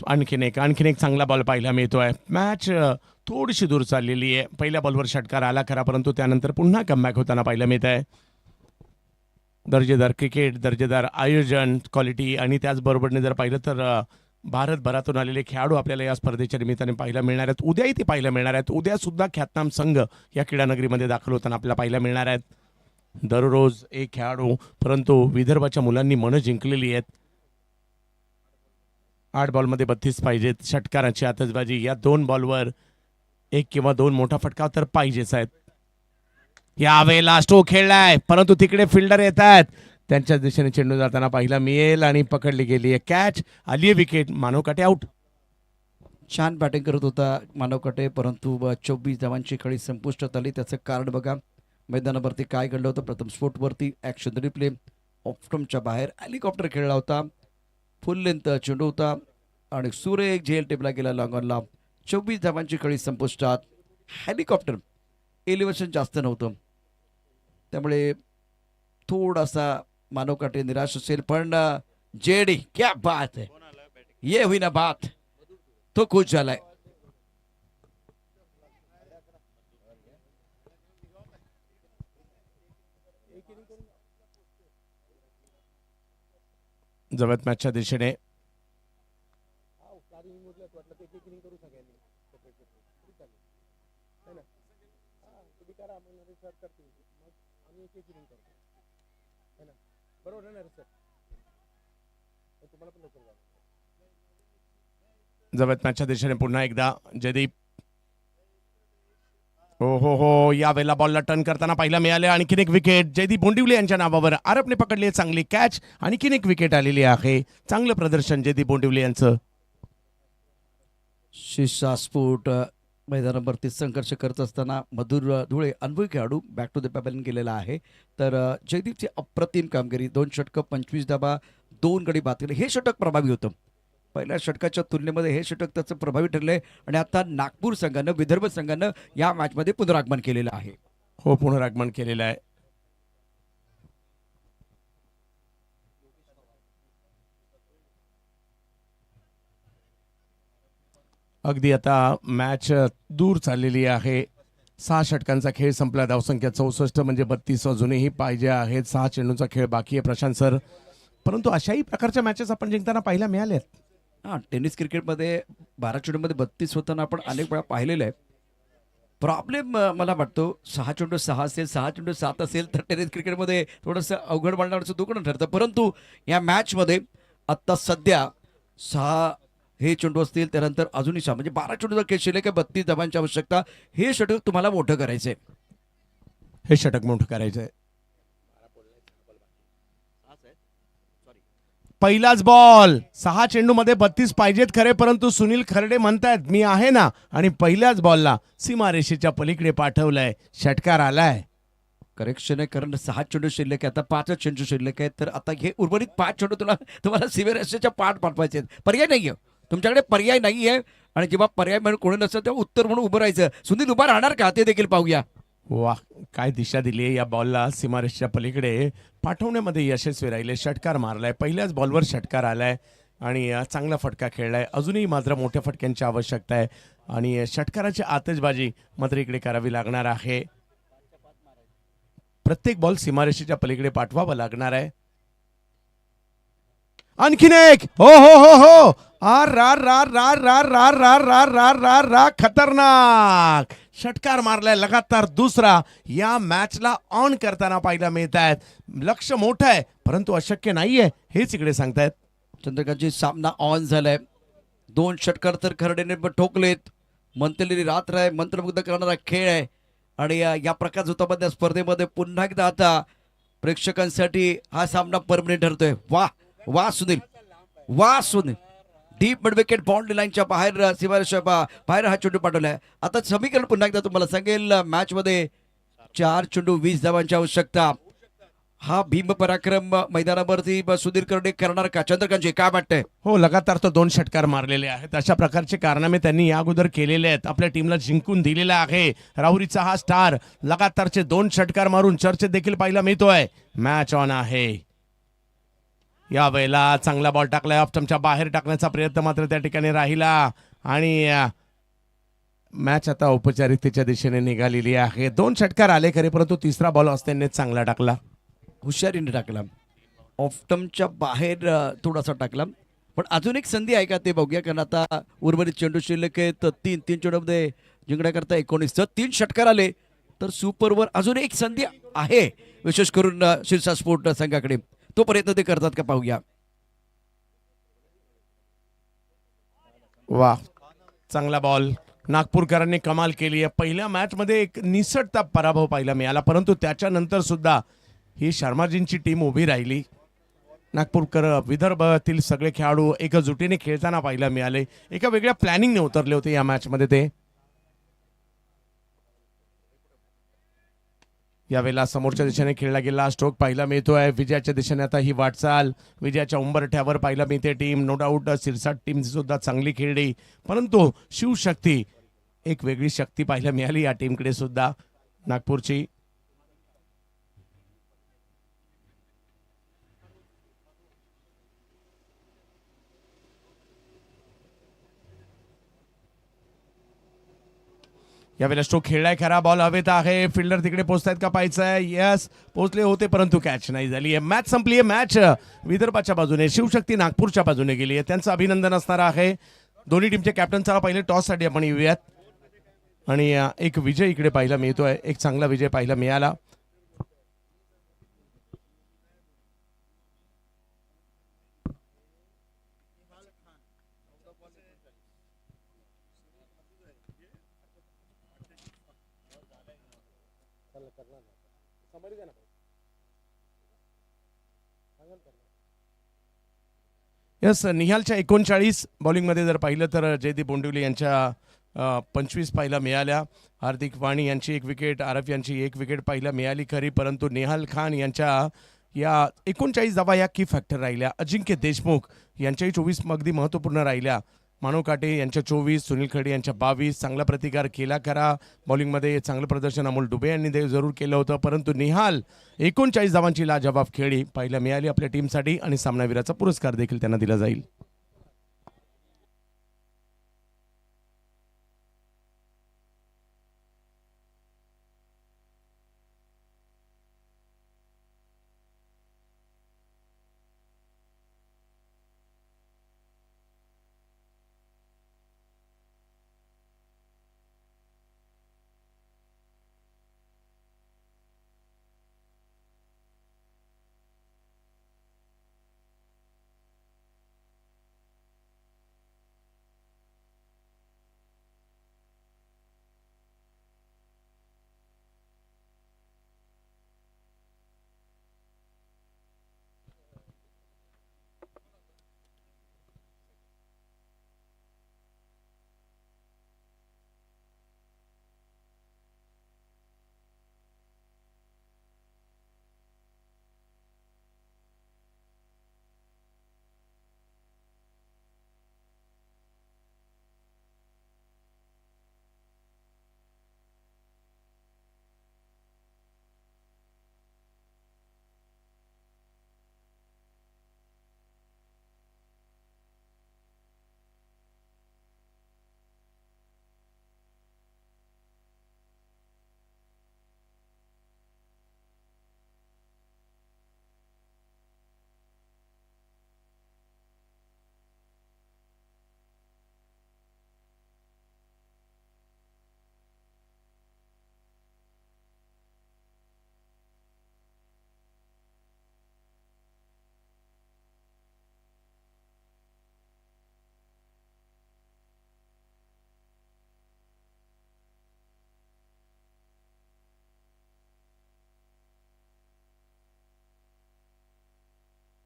आणखीन एक चांगला बॉल पाहायला मिळतोय. मॅच थोडीशी दूर चाललेली आहे. पहिल्या बॉलवर षटकार आला खरा, परंतु त्यानंतर पुन्हा कमबॅक होताना पाहायला मिळत आहे. दर्जेदार क्रिकेट, दर्जेदार आयोजन, क्वालिटी आणि त्याचबरोबरने जर पाहिलं तर भारतभरातून आलेले खेळाडू आपल्याला या स्पर्धेच्या निमित्ताने पाहायला मिळणार आहेत. उद्याही ते पाहायला मिळणार आहेत. उद्या सुद्धा ख्यातनाम संघ या क्रीडानगरीमध्ये दाखल होताना आपल्याला पाहायला मिळणार आहेत. दररोज एक खेळाडू, परंतु विदर्भाच्या मुलांनी मनं जिंकलेली आहेत. 8 बॉलमध्ये 32 पाहिजेत. षटकाराची आतषबाजी, या 2 बॉलवर 1 किंवा 2 मोठा फटका तर पाहिजेच आहेत. यावेळेला स्ट्रोक खेळलाय, परंतु तिकडे फिल्डर येत आहेत. त्यांच्या दिशेने चेंडू जाताना पाहायला मिळेल आणि पकडली गेली आहे. कॅच आली आहे, विकेट. मानव काटे आउट. छान बॅटिंग करत होता मानव काटे, परंतु 24 धावांची खळी संपुष्टात आली. त्याचं कारण बघा मैदानावरती काय घडलं होतं. प्रथम स्पोर्टवरती ॲक्शन रिप्ले, ऑफ्टमच्या बाहेर हेलिकॉप्टर खेळला होता. फुल लेंथ चेंडू होता आणि सुरेख झेल टेपला गेला लॉंगॉनला. 24 धावांची कळी संपुष्टात. हेलिकॉप्टर एलिव्हेशन जास्त नव्हतं त्यामुळे थोडासा मानवकाटे निराश असेल, पण जेडी क्या बात है, ये हुई ना बात, तो खुश झालाय. जवळ मॅचच्या दिशेने जवळ मॅचच्या दिशेने पुन्हा एकदा जयदीप. हो यावेळेला बॉलला टर्न करताना पाहायला मिळाले. आणखीन एक विकेट जयदीप बोंडिवले यांच्या नावावर. आरबने पकडली चांगली कॅच. आणखीन एक विकेट आलेली आहे. चांगलं प्रदर्शन जयदीप बोंडिवले यांचं. शिशास्फोट मैदानावरती संघर्ष करत असताना मधुर धुळे अनुभवी खेळाडू बॅक टू द पॅबल गेलेला आहे. तर जयदीपची अप्रतिम कामगिरी. 2 षटकं 25 धाबा 2 गडी बाद केले. हे षटक प्रभावी होतं. पहिल्या षटकाच्या तुलनेमध्ये हे षटक त्याचं प्रभावी ठरले आणि आता नागपूर संघानं विदर्भ संघानं या मॅचमध्ये पुनरागमन केलेलं आहे. हो पुनरागमन केलेलं आहे. अगदी आता मॅच दूर चाललेली आहे. 6 षटकांचा खेळ संपला. धावसंख्या 64 म्हणजे 32 अजूनही पाहिजे आहेत. 6 चेंडूंचा खेळ बाकी आहे प्रशांत सर. परंतु अशाही प्रकारच्या मॅचेस आपण जिंकताना पाहायला मिळाल्यात. हां, टेनिस क्रिकेटमध्ये 12 चेंडूमध्ये 32 होताना आपण अनेक वेळा पाहिलेलं आहे. प्रॉब्लेम मला वाटतो 6 चेंडू 6 असेल, 6 चेंडू 7 असेल तर टेनिस क्रिकेटमध्ये थोडंसं अवघड बनण्याचं दुखणं ठरतं. परंतु या मॅचमध्ये आत्ता सध्या 6 हे चेंडू असतील, त्यानंतर अजूनही 6 म्हणजे 12 चेंडूचा खेळ शिल्लक आहे. 32 धावांची आवश्यकता. हे षटक तुम्हाला मोठं करायचं आहे. हे षटक मोठं करायचं आहे. पहिलाच बॉल. 6 चेंडूमध्ये 32 पाहिजेत खरे, परंतु सुनील खर्डे म्हणतायत मी आहे ना, आणि पहिल्याच बॉलला सीमारेषेच्या पलीकडे पाठवलंय. षटकार आलाय. करेक्शन आहे, कारण 6 चेंडू शिल्लक आहे. आता 5 चेंडू शिल्लक आहेत. तर आता हे उर्वरित 5 चेंडू तुम्हाला सीमारेषेच्या पाठ पाठवायचे आहेत. पर्याय नाही आहे, तुमच्याकडे पर्याय नाही आहे. आणि जेव्हा पर्याय म्हणून कोणी नसतं तेव्हा उत्तर म्हणून उभं राहायचं. सुनील उभा राहणार का ते देखील पाहूया. वाह, काय दिशा दिली आहे या बॉलला. सीमारेषेच्या पलीकडे पाठवण्यामध्ये यशस्वी राहिले. षटकार मारलाय. पहिल्याच बॉलवर षटकार आलाय आणि चांगला फटका खेळलाय. अजूनही मात्र मोठ्या फटक्यांची आवश्यकता आहे आणि षटकाराची आतषबाजी मात्र इकडे करावी लागणार आहे. प्रत्येक बॉल सीमारेषेच्या पलीकडे पाठवावा लागणार आहे. आणखीन एक. हो हो हो हो आर रार रार रार रार रार रार रार रार रार रार खतरनाक षटकार मारलाय. लगातार दुसरा या मॅचला ऑन करताना पाहायला मिळत आहेत. लक्ष मोठं आहे परंतु अशक्य नाहीये हेच इकडे सांगतायत. चंद्रकांतजी सामना ऑन झालाय. 2 षटकार तर खर्डेने ठोकलेत. मंतलेली रात्र आहे, मंत्रमुग्ध करणारा खेळ आहे आणि या प्रकार झुताबद्दल स्पर्धेमध्ये पुन्हा एकदा आता प्रेक्षकांसाठी हा सामना परमनंट ठरतोय. वा वा सुनील, वा Sunil. Deep mid wicket boundary लाईनच्या बाहेर सीमारेषा बाहेर हा चेंडू पाठवलाय. आता समीकरण पुन्हा एकदा तुम्हाला सांगेल. मॅचमध्ये 4 चेंडू 20 धावांची आवश्यकता. हा भीम पराक्रम मैदानावरती सुधीर करडे करणार का? चंद्रकांतजी काय वाटतंय? हो, लगातार तो 2 षटकार मारलेले आहेत. अशा प्रकारचे कारनामे त्यांनी या अगोदर केलेले आहेत. आपल्या टीमला जिंकून दिलेला आहे. राहुरीचा हा स्टार लगातारचे 2 षटकार मारून चर्चेत देखील पाहायला मिळतोय. मॅच ऑन आहे. या वेळेला चांगला बॉल टाकलाय. ऑफ स्टंपच्या बाहेर टाकण्याचा प्रयत्न मात्र त्या ठिकाणी राहिला आणि मॅच आता औपचारिकतेच्या दिशेने निघालेली आहे. 2 षटकार आले खरे परंतु तिसरा बॉल ऑस्टिनने चांगला टाकला. हुशारीने टाकला. ऑफ्टमच्या बाहेर थोडासा टाकला. पण अजून एक संधी आहे का ते बघूया, कारण आता उर्वरित चेंडू शिल्लक आहे. तर 3 चेंडूमध्ये जिंकण्याकरता 19 तर 3 षटकार आले तर सुपरवर अजून एक संधी आहे, विशेष करून शिरसा स्पोर्ट संघाकडे. तो प्रयत्न ते करतात का पाहूया. वा, चांगला बॉल. नागपूरकरांनी कमाल केली आहे. पहिल्या मॅच मध्ये एक निसटता पराभव पाहायला मिळाला परंतु त्याच्यानंतर सुद्धा ही शर्माजींची टीम उभी राहिली. नागपूरकर विदर्भातील सगळे खेळाडू एकजुटीने खेळताना पाहायला मिळाले. एका वेगळ्या प्लॅनिंगने उतरले होते या मॅच मध्ये ते. यावेळेला समोरच्या दिशेने खेळला गेला स्ट्रोक पाहायला मिळतोय. विजयाच्या दिशेने आता ही वाटचाल विजयाच्या उंबरठ्यावर पाहायला मिळते. Team no doubt Sirsat team सुद्धा चांगली खेळली, परंतु शिवशक्ती एक वेगळी शक्ती पाहायला मिळाली या टीमकडे सुद्धा नागपूरची. यावेळेला स्ट्रोक खेळलाय खरा. बॉल हवेत आहे. फिल्डर तिकडे पोहोचतायत का पाहायचंय. यस पोहोचले होते, परंतु कॅच नाही झाली आहे. मॅच संपली आहे. मॅच विदर्भाच्या बाजूने, शिवशक्ती नागपूरच्या बाजूने गेली आहे. त्यांचं अभिनंदन असणार आहे. दोन्ही टीमचे कॅप्टन. चला पहिले टॉससाठी आपण येऊयात. आणि एक विजय इकडे पाहायला मिळतोय. एक चांगला विजय पाहायला मिळाला. यस निहालच्या 39 बॉलिंगमध्ये जर पाहिलं तर जयदीप बोंडिवली यांच्या 25 पाहायला मिळाल्या. हार्दिक वाणी यांची 1 विकेट, आरफ यांची 1 विकेट पाहायला मिळाली खरी, परंतु निहाल खान यांच्या या 39 धावा या की फॅक्टर राहिल्या. अजिंक्य देशमुख यांच्याही 24 अगदी महत्त्वपूर्ण राहिल्या. मानव काटे यांच्या 24, सुनील खडे यांच्या 22. चांगला प्रतिकार केला करा. बॉलिंगमध्ये चांगलं प्रदर्शन अमोल डुबे यांनी जरूर केलं होतं, परंतु निहाल 39 धावांची लाजवाब खेळी पाहायला मिळाली आपल्या टीमसाठी आणि सामनावीराचा पुरस्कार देखील त्यांना दिला जाईल.